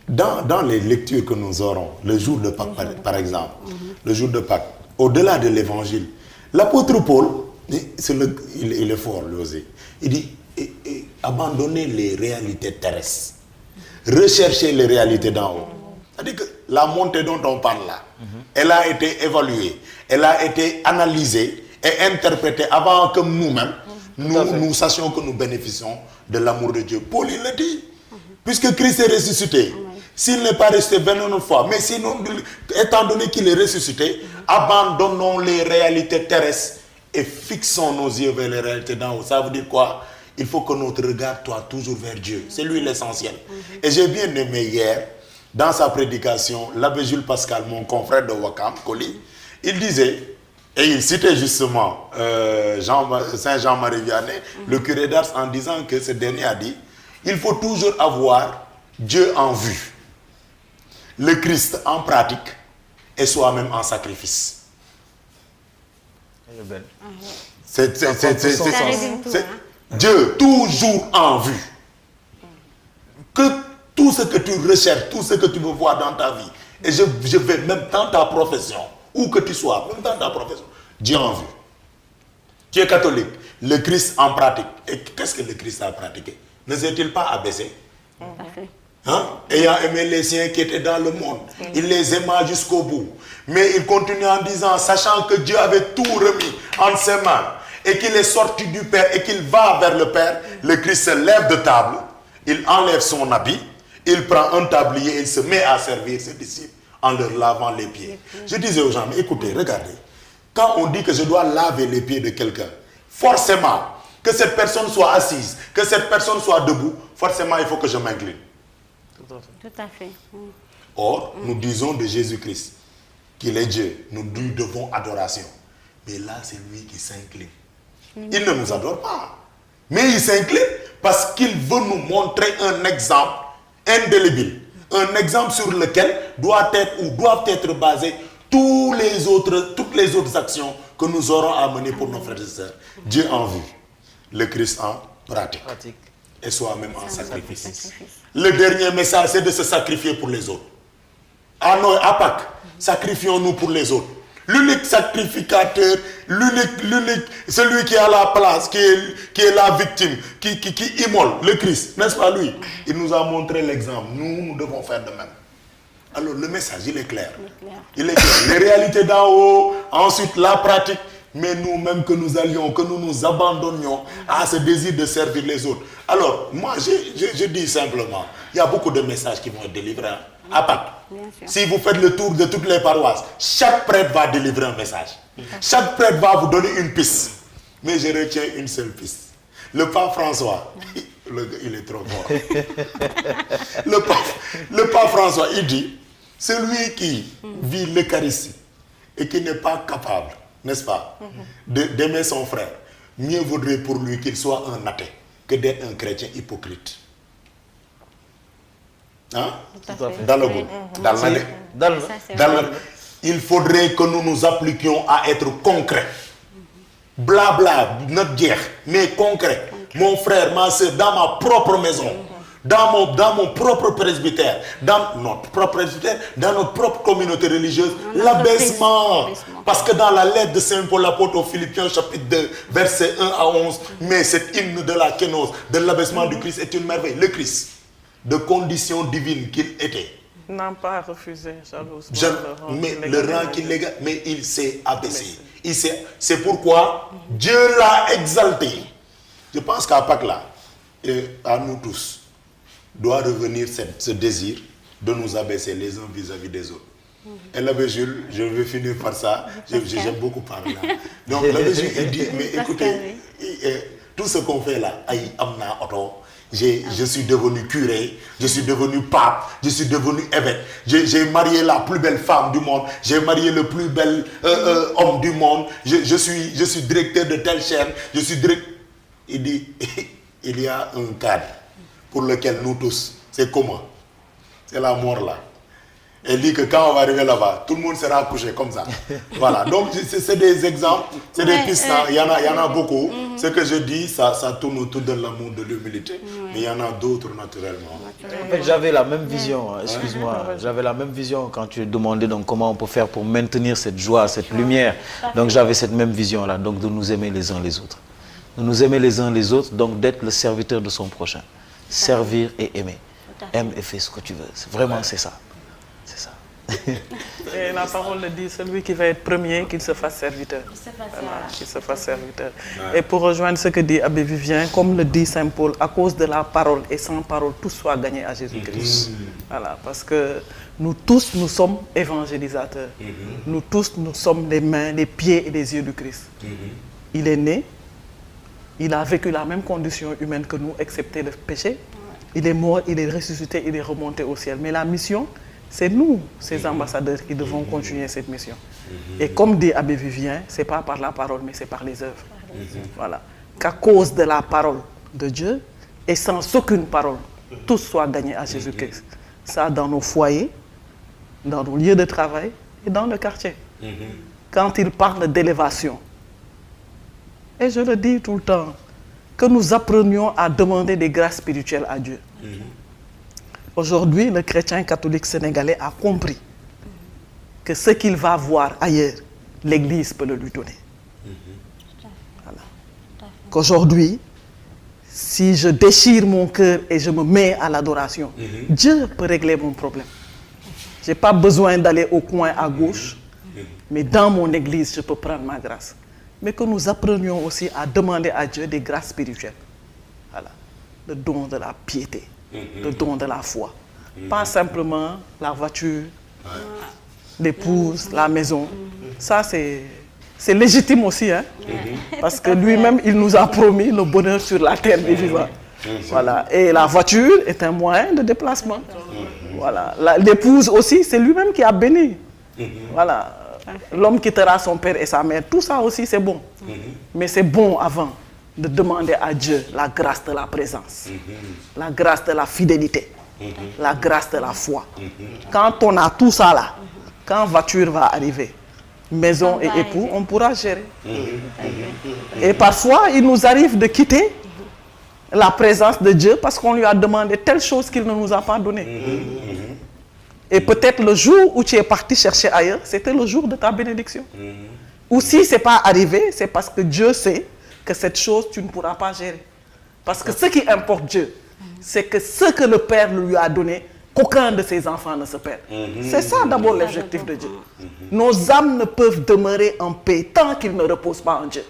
Speaker 2: dans les lectures que nous aurons, le jour de Pâques par exemple, le jour de Pâques, au-delà de l'évangile, l'apôtre Paul, il est fort lui aussi, il dit, abandonnez les réalités terrestres, recherchez les réalités d'en haut. C'est-à-dire que la montée dont on parle là, elle a été évaluée, elle a été analysée et interprétée avant que nous-mêmes, nous sachions que nous bénéficions de l'amour de Dieu. Paul, il le dit, puisque Christ est ressuscité, s'il n'est pas resté 29 fois, mais sinon, étant donné qu'il est ressuscité, abandonnons les réalités terrestres et fixons nos yeux vers les réalités d'en haut. Ça veut dire quoi? Il faut que notre regard soit toujours vers Dieu. C'est lui l'essentiel. Et j'ai bien aimé hier, dans sa prédication, l'abbé Jules Pascal, mon confrère de Wakam, Koli, il disait, et il citait justement Saint Jean-Marie Vianney, le curé d'Ars, en disant que ce dernier a dit, il faut toujours avoir Dieu en vue, le Christ en pratique et soi-même en sacrifice. C'est Dieu toujours en vue. Que tout ce que tu recherches, tout ce que tu veux voir dans ta vie, et je vais même dans ta profession, où que tu sois, même dans ta profession, Dieu en vue. Tu es catholique, le Christ en pratique. Et qu'est-ce que le Christ a pratiqué? Ne s'est-il pas abaissé? Ayant aimé les siens qui étaient dans le monde, il les aima jusqu'au bout. Mais il continue en disant, sachant que Dieu avait tout remis en ses mains, et qu'il est sorti du Père, et qu'il va vers le Père, le Christ se lève de table, il enlève son habit, il prend un tablier et il se met à servir ses disciples en leur lavant les pieds. Je disais aux gens, mais écoutez, regardez, quand on dit que je dois laver les pieds de quelqu'un, forcément, que cette personne soit assise, que cette personne soit debout, forcément il faut que je m'incline.
Speaker 1: Tout à fait.
Speaker 2: Or, nous disons de Jésus-Christ qu'il est Dieu, nous lui devons adoration. Mais là, c'est lui qui s'incline. Il ne nous adore pas, mais il s'incline parce qu'il veut nous montrer un exemple indélébile, un exemple sur lequel doivent être basées toutes les autres actions que nous aurons à mener pour nos frères et sœurs. Dieu en vue, le Christ en pratique. Et soi-même en sacrifice. Le dernier message, c'est de se sacrifier pour les autres. À Pâques, sacrifions-nous pour les autres. L'unique sacrificateur, celui qui est à la place, qui est la victime, qui immole, le Christ, n'est-ce pas lui? Il nous a montré l'exemple. Nous devons faire de même. Alors le message, il est clair. Il est clair. Les réalités d'en haut, ensuite la pratique, mais nous-mêmes que nous allions, que nous nous abandonnions à ce désir de servir les autres. Alors, moi, je dis simplement, il y a beaucoup de messages qui vont être délivrés à Pâques. Si vous faites le tour de toutes les paroisses, chaque prêtre va délivrer un message. Chaque prêtre va vous donner une piste. Mais je retiens une seule piste. Le pape François, il est trop fort. Le pape François, il dit, celui qui vit l'Eucharistie et qui n'est pas capable, n'est-ce pas, d'aimer son frère, mieux vaudrait pour lui qu'il soit un athée que d'être un chrétien hypocrite. Hein? Dans le goût. Il faudrait que nous nous appliquions à être concrets. Blabla, notre guerre, mais concret. mon frère, ma soeur, dans ma propre maison, dans mon propre presbytère, dans notre propre presbytère, dans notre propre communauté religieuse, l'abaissement. Parce que dans la lettre de Saint Paul l'apôtre aux Philippiens, chapitre 2, versets 1 à 11, mais cet hymne de la kénose, de l'abaissement du Christ est une merveille. Le Christ, de condition divine qu'il était,
Speaker 5: n'a pas refusé jalousement
Speaker 2: mais le rang qu'il légua, mais il s'est abaissé. C'est pourquoi Dieu l'a exalté. Je pense qu'à Pâques là, et à nous tous, doit revenir ce désir de nous abaisser les uns vis-à-vis des autres. Et l'abbé Jules, je vais finir par ça, j'aime beaucoup parler là. Donc l'abbé Jules, il dit, mais écoutez, tout ce qu'on fait là, Amna Otto, je suis devenu curé, je suis devenu pape, je suis devenu évêque, j'ai marié la plus belle femme du monde, j'ai marié le plus bel homme du monde, je suis directeur de telle chaîne, je suis directeur... Il dit, il y a un cadre pour lequel nous tous, c'est comment? C'est la mort là. Et il dit que quand on va arriver là-bas, tout le monde sera couché comme ça. Voilà, donc c'est des exemples, c'est des pistes, il y en a beaucoup. Ce que je dis, ça tourne autour de l'amour, de l'humilité. Mais il y en a d'autres naturellement.
Speaker 4: En fait, j'avais la même vision, excuse-moi, j'avais la même vision quand tu demandais donc comment on peut faire pour maintenir cette joie, cette lumière. Donc j'avais cette même vision-là, donc de nous aimer les uns les autres. De nous aimer les uns les autres, donc d'être le serviteur de son prochain. Servir et aimer. Aime et fais ce que tu veux. Vraiment, c'est ça. C'est ça.
Speaker 5: Et la parole le dit, celui qui va être premier, qu'il se fasse serviteur. Qu'il se fasse serviteur. Et pour rejoindre ce que dit Abbé Vivien, comme le dit Saint Paul, à cause de la parole et sans parole, tout soit gagné à Jésus-Christ. Voilà, parce que nous tous, nous sommes évangélisateurs. Nous tous, nous sommes les mains, les pieds et les yeux du Christ. Il est né, il a vécu la même condition humaine que nous, excepté le péché. Il est mort, il est ressuscité, il est remonté au ciel. Mais la mission, c'est nous, ces ambassadeurs, qui devons continuer cette mission. Et comme dit Abbé Vivien, ce n'est pas par la parole, mais c'est par les œuvres. Voilà. Qu'à cause de la parole de Dieu, et sans aucune parole, tout soit gagné à Jésus-Christ. Ça, dans nos foyers, dans nos lieux de travail et dans le quartier. Quand il parle d'élévation, et je le dis tout le temps, que nous apprenions à demander des grâces spirituelles à Dieu. Aujourd'hui, le chrétien catholique sénégalais a compris que ce qu'il va voir ailleurs, l'Église peut le lui donner. Voilà. Qu'aujourd'hui, si je déchire mon cœur et je me mets à l'adoration, Dieu peut régler mon problème. Je n'ai pas besoin d'aller au coin à gauche, mais dans mon Église, je peux prendre ma grâce. Mais que nous apprenions aussi à demander à Dieu des grâces spirituelles. Voilà. Le don de la piété, le don de la foi. Pas simplement la voiture, l'épouse, la maison. Ça, c'est légitime aussi, hein? Parce que lui-même, il nous a promis le bonheur sur la terre des vivants. Voilà. Et la voiture est un moyen de déplacement. Voilà. L'épouse aussi, c'est lui-même qui a béni. Voilà. L'homme quittera son père et sa mère. Tout ça aussi, c'est bon. Mais c'est bon avant de demander à Dieu la grâce de la présence, la grâce de la fidélité, la grâce de la foi. Quand on a tout ça là, quand voiture va arriver, maison et époux, on pourra gérer. Et parfois, il nous arrive de quitter la présence de Dieu parce qu'on lui a demandé telle chose qu'il ne nous a pas donné. Et peut-être le jour où tu es parti chercher ailleurs, c'était le jour de ta bénédiction. Ou si ce n'est pas arrivé, c'est parce que Dieu sait que cette chose, tu ne pourras pas gérer. Parce que ce qui importe Dieu, c'est que ce que le Père lui a donné, qu'aucun de ses enfants ne se perd. C'est ça d'abord l'objectif de Dieu. Nos âmes ne peuvent demeurer en paix tant qu'ils ne reposent pas en Dieu.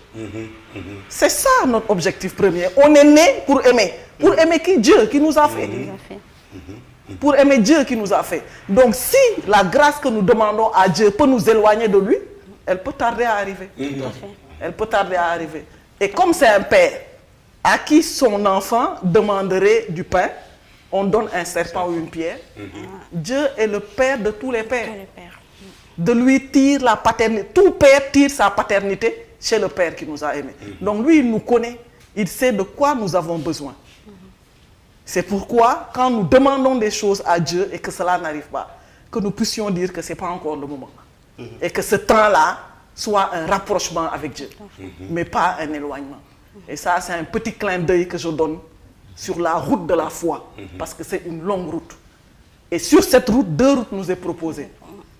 Speaker 5: C'est ça notre objectif premier. On est né pour aimer. Pour aimer qui? Dieu qui nous a fait. Pour aimer Dieu qui nous a fait. Donc si la grâce que nous demandons à Dieu peut nous éloigner de lui, elle peut tarder à arriver. Elle peut tarder à arriver. Et comme c'est un père à qui son enfant demanderait du pain, on donne un serpent ou une pierre. Dieu est le père de tous les pères. De lui tire la paternité. Tout père tire sa paternité chez le père qui nous a aimés. Donc lui, il nous connaît. Il sait de quoi nous avons besoin. C'est pourquoi, quand nous demandons des choses à Dieu et que cela n'arrive pas, que nous puissions dire que ce n'est pas encore le moment. Et que ce temps-là soit un rapprochement avec Dieu, mais pas un éloignement. Et ça, c'est un petit clin d'œil que je donne sur la route de la foi, parce que c'est une longue route. Et sur cette route, 2 routes nous est proposées.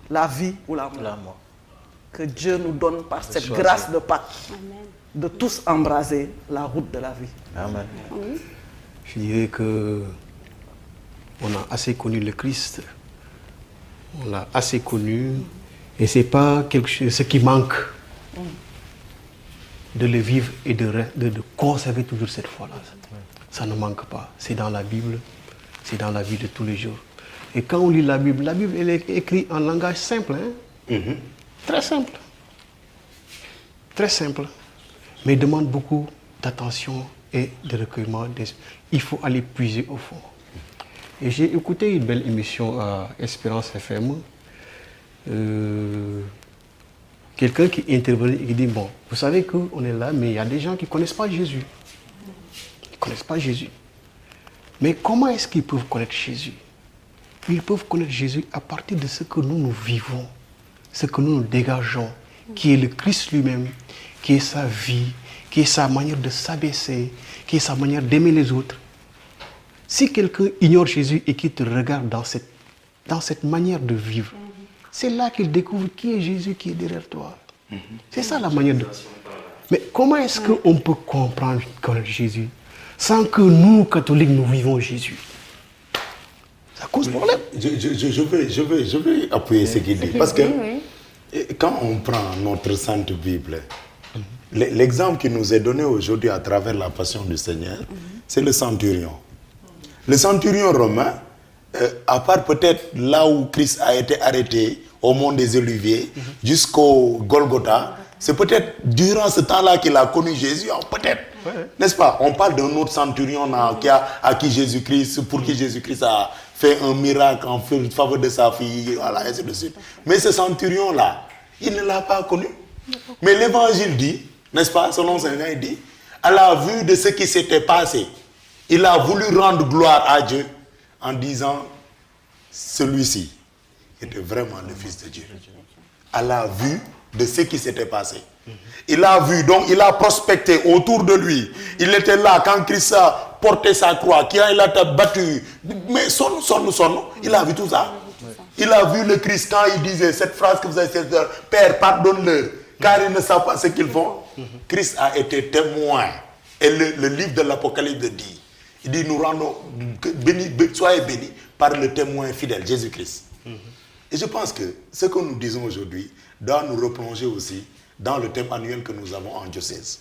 Speaker 5: La vie ou la mort.
Speaker 4: La mort.
Speaker 5: Que Dieu nous donne par cette
Speaker 4: choisir.
Speaker 5: grâce de Pâques de tous embraser la route de la vie.
Speaker 4: Amen.
Speaker 3: Je dirais que on a assez connu le Christ. On l'a assez connu. Et ce n'est pas quelque chose, ce qui manque. De le vivre et de conserver toujours cette foi-là. Ça ne manque pas. C'est dans la Bible. C'est dans la vie de tous les jours. Et quand on lit la Bible elle est écrite en langage simple. Très simple. Très simple. Mais il demande beaucoup d'attention et de recueillement. Il faut aller puiser au fond. Et j'ai écouté une belle émission à Espérance FM. Quelqu'un qui intervenait et qui dit, bon, vous savez qu'on est là, mais il y a des gens qui ne connaissent pas Jésus. Ils ne connaissent pas Jésus. Mais comment est-ce qu'ils peuvent connaître Jésus? Ils peuvent connaître Jésus à partir de ce que nous vivons, ce que nous dégageons, qui est le Christ lui-même, qui est sa vie, qui est sa manière de s'abaisser, qui est sa manière d'aimer les autres. Si quelqu'un ignore Jésus et qu'il te regarde dans cette manière de vivre, c'est là qu'il découvre qui est Jésus qui est derrière toi. C'est ça la manière de... Mais comment est-ce qu'on peut comprendre Jésus sans que nous, catholiques, nous vivons Jésus? Ça cause problème.
Speaker 2: Je vais appuyer ce qu'il dit. Parce que quand on prend notre Sainte Bible, l'exemple qui nous est donné aujourd'hui à travers la Passion du Seigneur, c'est le centurion. Le centurion romain, à part peut-être là où Christ a été arrêté, au mont des Oliviers, jusqu'au Golgotha, c'est peut-être durant ce temps-là qu'il a connu Jésus, peut-être. N'est-ce pas? On parle d'un autre centurion à qui Jésus-Christ, pour qui Jésus-Christ a fait un miracle en faveur de sa fille, voilà, ainsi de suite. Mais ce centurion-là, il ne l'a pas connu. Mais l'évangile dit, n'est-ce pas, selon Saint Jean, il dit, à la vue de ce qui s'était passé, il a voulu rendre gloire à Dieu en disant, celui-ci était vraiment le Fils de Dieu. À la vue de ce qui s'était passé. Il a vu, donc il a prospecté autour de lui. Il était là quand Christ a porté sa croix, quand il a été battu. Mais sonne, il a vu tout ça. Il a vu le Christ quand il disait cette phrase que vous avez dit, Père, pardonne-leur, car ils ne savent pas ce qu'ils font. Christ a été témoin. Et le livre de l'Apocalypse dit, il dit, nous rendons, soyez bénis par le témoin fidèle, Jésus-Christ. Et je pense que ce que nous disons aujourd'hui doit nous replonger aussi dans le thème annuel que nous avons en diocèse.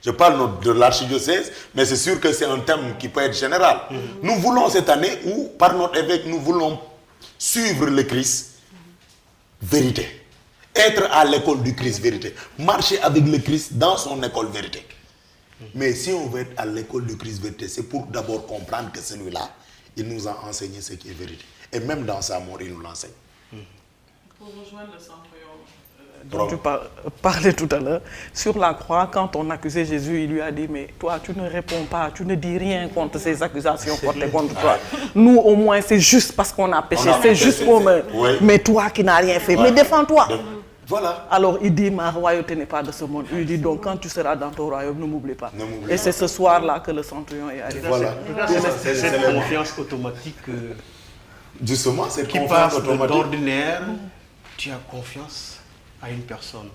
Speaker 2: Je parle de l'archidiocèse, mais c'est sûr que c'est un thème qui peut être général. Nous voulons cette année où, par notre évêque, nous voulons suivre le Christ, vérité. Être à l'école du Christ, vérité. Marcher avec le Christ dans son école, vérité. Mais si on veut être à l'école du Christ, vérité, c'est pour d'abord comprendre que celui-là, il nous a enseigné ce qui est vérité. Et même dans sa mort, il nous l'enseigne.
Speaker 5: Pour rejoindre le centurion dont tu parlais tout à l'heure, sur la croix, quand on accusait Jésus, il lui a dit, mais toi, tu ne réponds pas, tu ne dis rien contre ces accusations portées contre toi. Nous, au moins, c'est juste parce qu'on a péché, c'est juste pour me...
Speaker 2: Oui.
Speaker 5: Mais toi qui n'as rien fait, mais défends-toi.
Speaker 2: Voilà.
Speaker 5: Alors, il dit, ma royauté n'est pas de ce monde. Il dit, donc, quand tu seras dans ton royaume, ne m'oublie pas.
Speaker 2: Ne m'oublie
Speaker 5: Et
Speaker 2: pas.
Speaker 5: c'est ce soir-là que le centurion est arrivé.
Speaker 2: Voilà.
Speaker 3: C'est cette confiance automatique
Speaker 2: Justement, cette
Speaker 3: qui
Speaker 2: confiance
Speaker 3: passe
Speaker 2: automatique.
Speaker 3: d'ordinaire. Tu as confiance à une personne.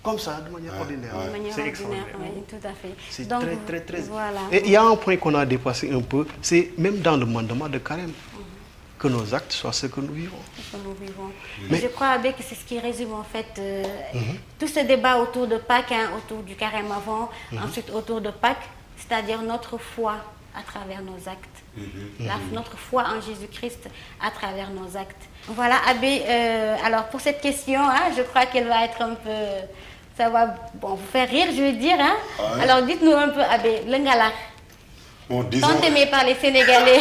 Speaker 3: Comme ça, de manière ordinaire.
Speaker 1: De manière
Speaker 3: C'est
Speaker 1: ordinaire,
Speaker 3: extraordinaire.
Speaker 1: oui, tout à fait.
Speaker 3: C'est
Speaker 1: Donc,
Speaker 3: très...
Speaker 1: Voilà.
Speaker 3: Et il y a un point qu'on a dépassé un peu, c'est même dans le mandement de carême, que nos actes soient ce que nous vivons.
Speaker 1: Que nous vivons.
Speaker 3: Mais-
Speaker 1: Je crois Abbé, que c'est ce qui résume en fait tout ce débat autour de Pâques, autour du carême avant, ensuite autour de Pâques, c'est-à-dire notre foi à travers nos actes. Notre foi en Jésus-Christ à travers nos actes. Voilà, Abbé, alors pour cette question, je crois qu'elle va être un peu... Ça va vous faire rire, je veux dire.
Speaker 2: Ouais.
Speaker 1: Alors dites-nous un peu, Abbé, le ngala,
Speaker 2: Bon, disons,
Speaker 1: tant aimé par les Sénégalais.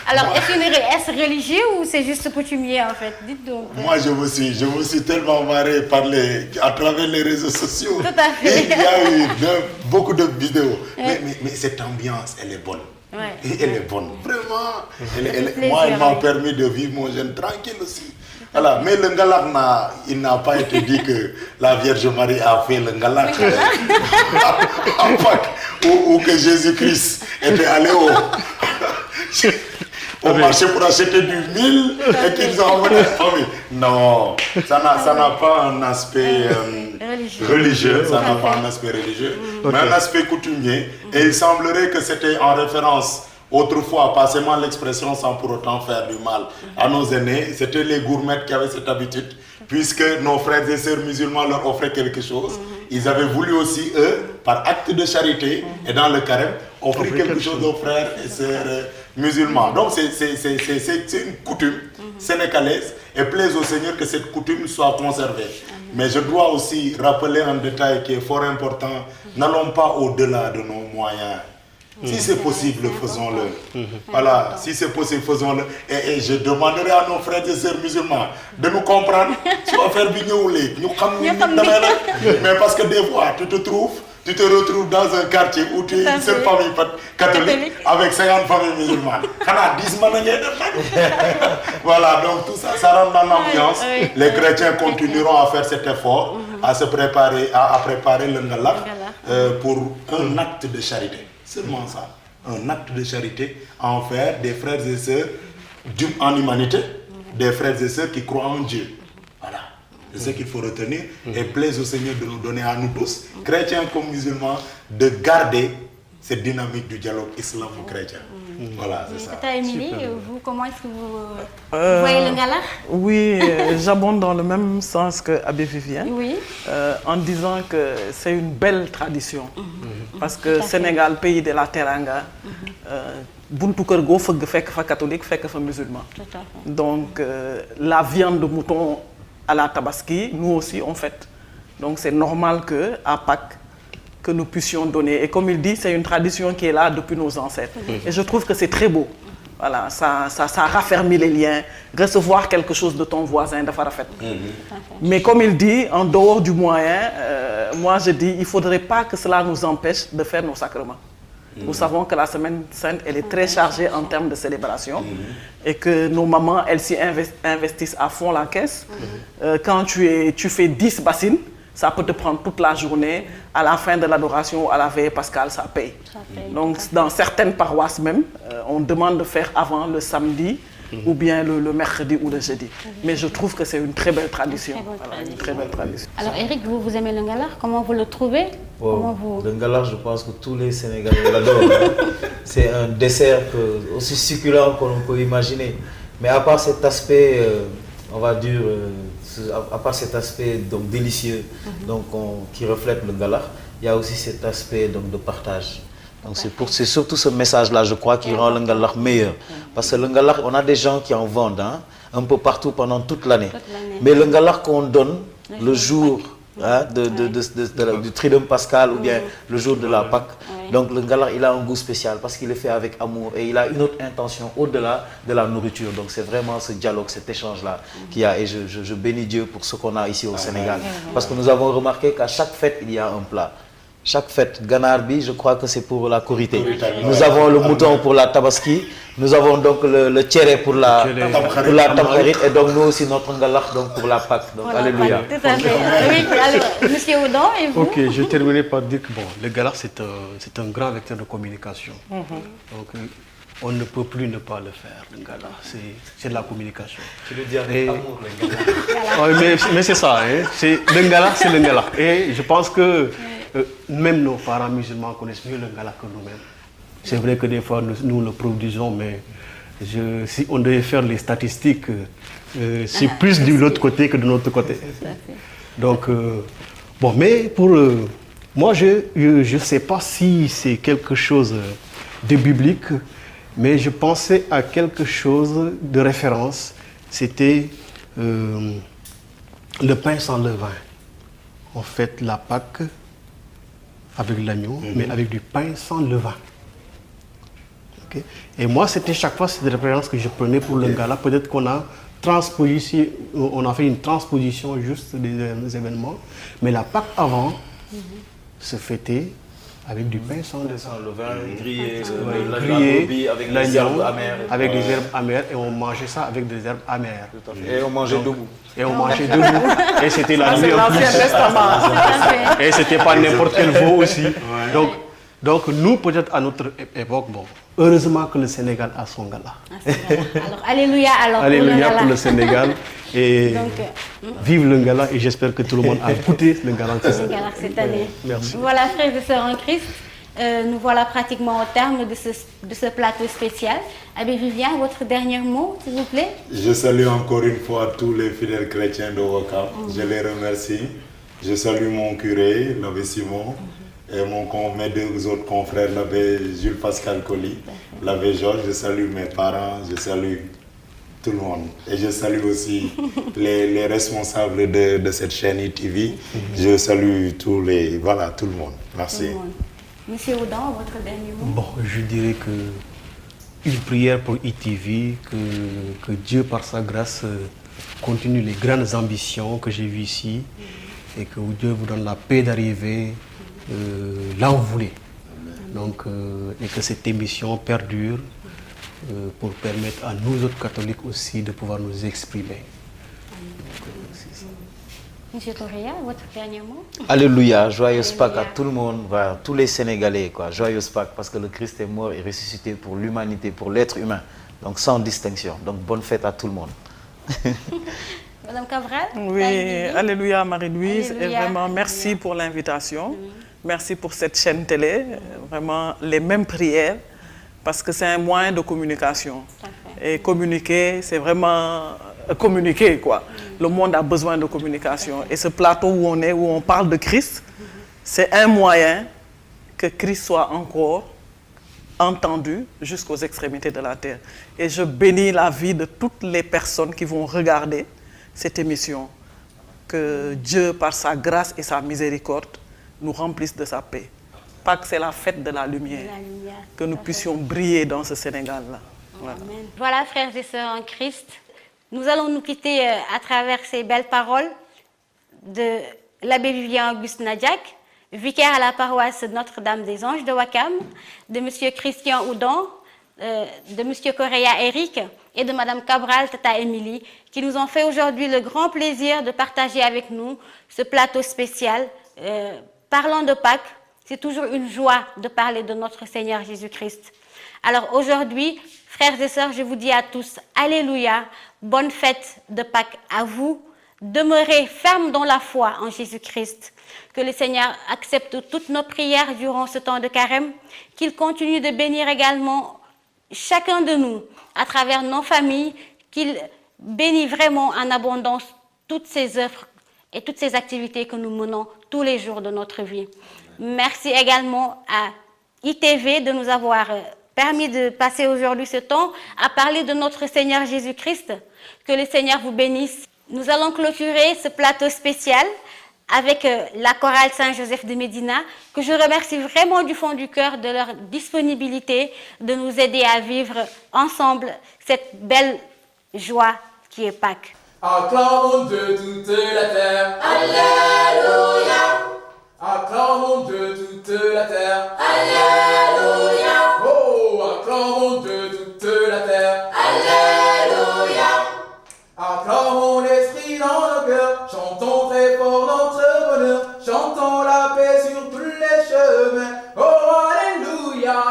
Speaker 1: Alors, est-ce religieux ou c'est juste coutumier en fait? Dites-nous un peu.
Speaker 2: moi, je me suis tellement marré à travers les réseaux sociaux.
Speaker 1: Tout à fait.
Speaker 2: Et il y a eu beaucoup de vidéos. Mais cette ambiance, elle est bonne.
Speaker 1: Ouais.
Speaker 2: Et elle est bonne. Vraiment.
Speaker 1: fait
Speaker 2: Moi, elle m'a
Speaker 1: plaisir,
Speaker 2: permis de vivre mon jeûne tranquille aussi. Voilà, mais le ngalak, il n'a pas été dit que la Vierge Marie a fait le ngalak en Pâques, ou que Jésus-Christ était allé au marché pour acheter du mil et qu'ils ont envoyé la famille. Non, ça n'a pas un aspect religieux, ça n'a pas un aspect religieux, mais un aspect coutumier. Et il semblerait que c'était en référence autrefois, pas seulement l'expression sans pour autant faire du mal à nos aînés. C'était les gourmettes qui avaient cette habitude, puisque nos frères et sœurs musulmans leur offraient quelque chose. Ils avaient voulu aussi, eux, par acte de charité et dans le carême, offrir quelque chose aux frères et sœurs musulmans. Donc c'est une coutume sénégalaise et plaise au Seigneur que cette coutume soit conservée. Mais je dois aussi rappeler un détail qui est fort important. N'allons pas au-delà de nos moyens. Si c'est possible, faisons-le. Voilà, si c'est possible, faisons-le. Et je demanderai à nos frères et sœurs musulmans de nous comprendre. Tu vas faire bignoulé. Mais parce que des fois, tu te retrouves dans un quartier où tu es une seule famille catholique avec 50 familles musulmanes. Voilà, donc tout ça, ça rentre dans l'ambiance. Les chrétiens continueront à faire cet effort, à se préparer, à préparer le ngalak pour un acte de charité. Seulement ça, un acte de charité envers des frères et sœurs en humanité, des frères et sœurs qui croient en Dieu. Voilà, c'est ce qu'il faut retenir et plaise au Seigneur de nous donner à nous tous, chrétiens comme musulmans, de garder cette dynamique du dialogue islamo-chrétien. Voilà, c'est ça.
Speaker 1: Tata Émilie, vous, comment est-ce que vous voyez le ngalak?
Speaker 5: Oui, j'abonde dans le même sens que Abbé Vivien, en disant que c'est une belle tradition. Parce que Sénégal, pays de la teranga, buntu kër go feug fekk fa catholique, fekk fa musulman. Donc la viande de mouton à la tabaski, nous aussi on fête. Donc c'est normal que à Pâques, que nous puissions donner. Et comme il dit, c'est une tradition qui est là depuis nos ancêtres. Et je trouve que c'est très beau. Voilà, ça raffermit les liens. Recevoir quelque chose de ton voisin, de faire fête. Mais comme il dit, en dehors du moyen, moi je dis, il ne faudrait pas que cela nous empêche de faire nos sacrements. Nous savons que la Semaine Sainte, elle est très chargée en termes de célébration et que nos mamans, elles s'y investissent à fond la caisse. Quand tu fais 10 bassines, ça peut te prendre toute la journée. À la fin de l'adoration, à la veille pascale, ça paye. Donc, dans certaines paroisses même, on demande de faire avant le samedi ou bien le mercredi ou le jeudi. Mais je trouve que c'est une très belle tradition. Voilà, une très belle tradition.
Speaker 1: Alors, Eric, vous aimez le ngalak? Comment vous le trouvez?
Speaker 4: Le ngalak, je pense que tous les Sénégalais l'adorent. C'est un dessert aussi succulent qu'on peut imaginer. Mais à part cet aspect, on va dire, à part cet aspect donc délicieux donc qui reflète le ngalak, il y a aussi cet aspect donc de partage. Donc c'est surtout ce message-là, je crois, qui rend le ngalak meilleur. Parce que le ngalak, on a des gens qui en vendent un peu partout pendant toute l'année. Mais le ngalak qu'on donne le jour du Triduum pascal ou bien le jour de la Pâque, donc le ngalak, il a un goût spécial parce qu'il est fait avec amour et il a une autre intention au-delà de la nourriture. Donc c'est vraiment ce dialogue, cet échange-là qu'il y a. Et je bénis Dieu pour ce qu'on a ici au Sénégal. Parce que nous avons remarqué qu'à chaque fête, il y a un plat. Chaque fête, Ganarbi, je crois que c'est pour la korité. Nous avons le mouton pour la tabaski. Nous avons donc le tchéré pour la tamkharit. Et donc nous aussi notre ngalak donc pour la Pâque. Donc alléluia.
Speaker 1: Tout à fait. Oui, alors, Monsieur Oudon, et vous?
Speaker 3: Ok, je terminerai par dire que bon, le ngalak c'est un grand vecteur de communication. Donc on ne peut plus ne pas le faire, le ngalak. C'est de la communication.
Speaker 4: Tu veux dire avec amour, le ngalak.
Speaker 3: Mais c'est ça, hein. Le ngalak, c'est le ngalak. Et je pense que même nos parents musulmans connaissent mieux le ngalak que nous-mêmes. C'est vrai que des fois nous le produisons, mais si on devait faire les statistiques, c'est plus de l'autre côté que de notre côté. Donc, bon, mais pour moi, je ne sais pas si c'est quelque chose de biblique, mais je pensais à quelque chose de référence. C'était le pain sans levain. On fête la Pâque avec l'agneau, mais avec du pain sans levain. Okay. Et moi, c'était chaque fois cette référence que je prenais pour le ngalak. Peut-être qu'on a fait une transposition juste des événements, mais la Pâque avant se fêtait avec du pain sans levain.
Speaker 4: Sans le vin grillé,
Speaker 3: Ouais,
Speaker 4: la
Speaker 3: grillé,
Speaker 4: brebis avec des
Speaker 3: l'agneau,
Speaker 4: herbes amères.
Speaker 3: avec des herbes amères, et on mangeait ça avec des herbes amères.
Speaker 4: Tout à fait. Et on mangeait debout.
Speaker 3: Et on mangeait debout. Et c'était la nuit
Speaker 5: C'est
Speaker 3: en
Speaker 5: l'Ancien
Speaker 3: plus.
Speaker 5: Testament.
Speaker 3: Et c'était pas n'importe quel veau aussi. Donc nous, peut-être à notre époque, bon, heureusement que le Sénégal a son gala.
Speaker 1: Alors, alléluia alors
Speaker 3: Alléluia
Speaker 1: pour
Speaker 3: pour
Speaker 1: le
Speaker 3: le Sénégal. Et
Speaker 1: Donc,
Speaker 3: vive le gala. Et j'espère que tout le monde a goûté le gala.
Speaker 1: gala cette année.
Speaker 3: Merci.
Speaker 1: Voilà, frères et sœurs en Christ, nous voilà pratiquement au terme de ce plateau spécial. Abbé Vivien, votre dernier mot, s'il vous plaît.
Speaker 2: Je salue encore une fois tous les fidèles chrétiens de Ouakam. Je les remercie. Je salue mon curé, l'abbé Simon, et mes deux autres confrères, l'abbé Jules Pascal Colli, l'abbé Georges. Je salue mes parents, je salue tout le monde. Et je salue aussi les responsables de cette chaîne ITV. Je salue tout le monde. Merci.
Speaker 1: Monsieur Oudan, votre dernier mot.
Speaker 3: Bon, je dirais que une prière pour ITV, que Dieu par sa grâce continue les grandes ambitions que j'ai vues ici et que Dieu vous donne la paix d'arriver là où vous voulez. Donc, et que cette émission perdure pour permettre à nous autres catholiques aussi de pouvoir nous exprimer.
Speaker 1: Monsieur Correa, votre dernier mot.
Speaker 4: Alléluia, joyeuse Pâques à tout le monde, voilà, tous les Sénégalais, quoi. Joyeuse Pâques parce que le Christ est mort et ressuscité pour l'humanité, pour l'être humain, donc sans distinction. Donc bonne fête à tout le monde.
Speaker 1: Madame Cabral.
Speaker 5: Oui, alléluia Marie-Louise, et
Speaker 1: Alléluia.
Speaker 5: vraiment merci pour l'invitation. Merci pour cette chaîne télé, vraiment les mêmes prières, parce que c'est un moyen de communication. Et communiquer, c'est vraiment communiquer, quoi. Le monde a besoin de communication. Et ce plateau où on est, où on parle de Christ, c'est un moyen que Christ soit encore entendu jusqu'aux extrémités de la terre. Et je bénis la vie de toutes les personnes qui vont regarder cette émission. Que Dieu, par sa grâce et sa miséricorde, nous remplisse de sa paix. Pâques, c'est la fête de la lumière. Que nous puissions briller dans ce Sénégal-là. Voilà.
Speaker 1: Amen. Voilà, frères et sœurs en Christ, nous allons nous quitter à travers ces belles paroles de l'abbé Vivien Auguste Nadiak, vicaire à la paroisse Notre-Dame des Anges de Ouakam, de M. Christian Oudan, de M. Correa Eric et de Mme Cabral Tata Émilie, qui nous ont fait aujourd'hui le grand plaisir de partager avec nous ce plateau spécial. Parlant de Pâques, c'est toujours une joie de parler de notre Seigneur Jésus-Christ. Alors aujourd'hui, frères et sœurs, je vous dis à tous, alléluia, bonne fête de Pâques à vous. Demeurez fermes dans la foi en Jésus-Christ. Que le Seigneur accepte toutes nos prières durant ce temps de carême. Qu'il continue de bénir également chacun de nous à travers nos familles. Qu'il bénisse vraiment en abondance toutes ces œuvres et toutes ces activités que nous menons tous les jours de notre vie. Merci également à ITV de nous avoir permis de passer aujourd'hui ce temps à parler de notre Seigneur Jésus-Christ. Que le Seigneur vous bénisse. Nous allons clôturer ce plateau spécial avec la chorale Saint-Joseph de Médina, que je remercie vraiment du fond du cœur de leur disponibilité de nous aider à vivre ensemble cette belle joie qui est Pâques.
Speaker 7: Acclamons de toute la terre.
Speaker 6: Alléluia,
Speaker 7: Acclamons de toute la terre.
Speaker 6: Alléluia,
Speaker 7: Oh, acclamons de toute la terre.
Speaker 6: Alléluia,
Speaker 7: Acclamons l'esprit dans nos cœurs. Chantons très fort notre bonheur. Chantons la paix sur tous les chemins. Oh, alléluia.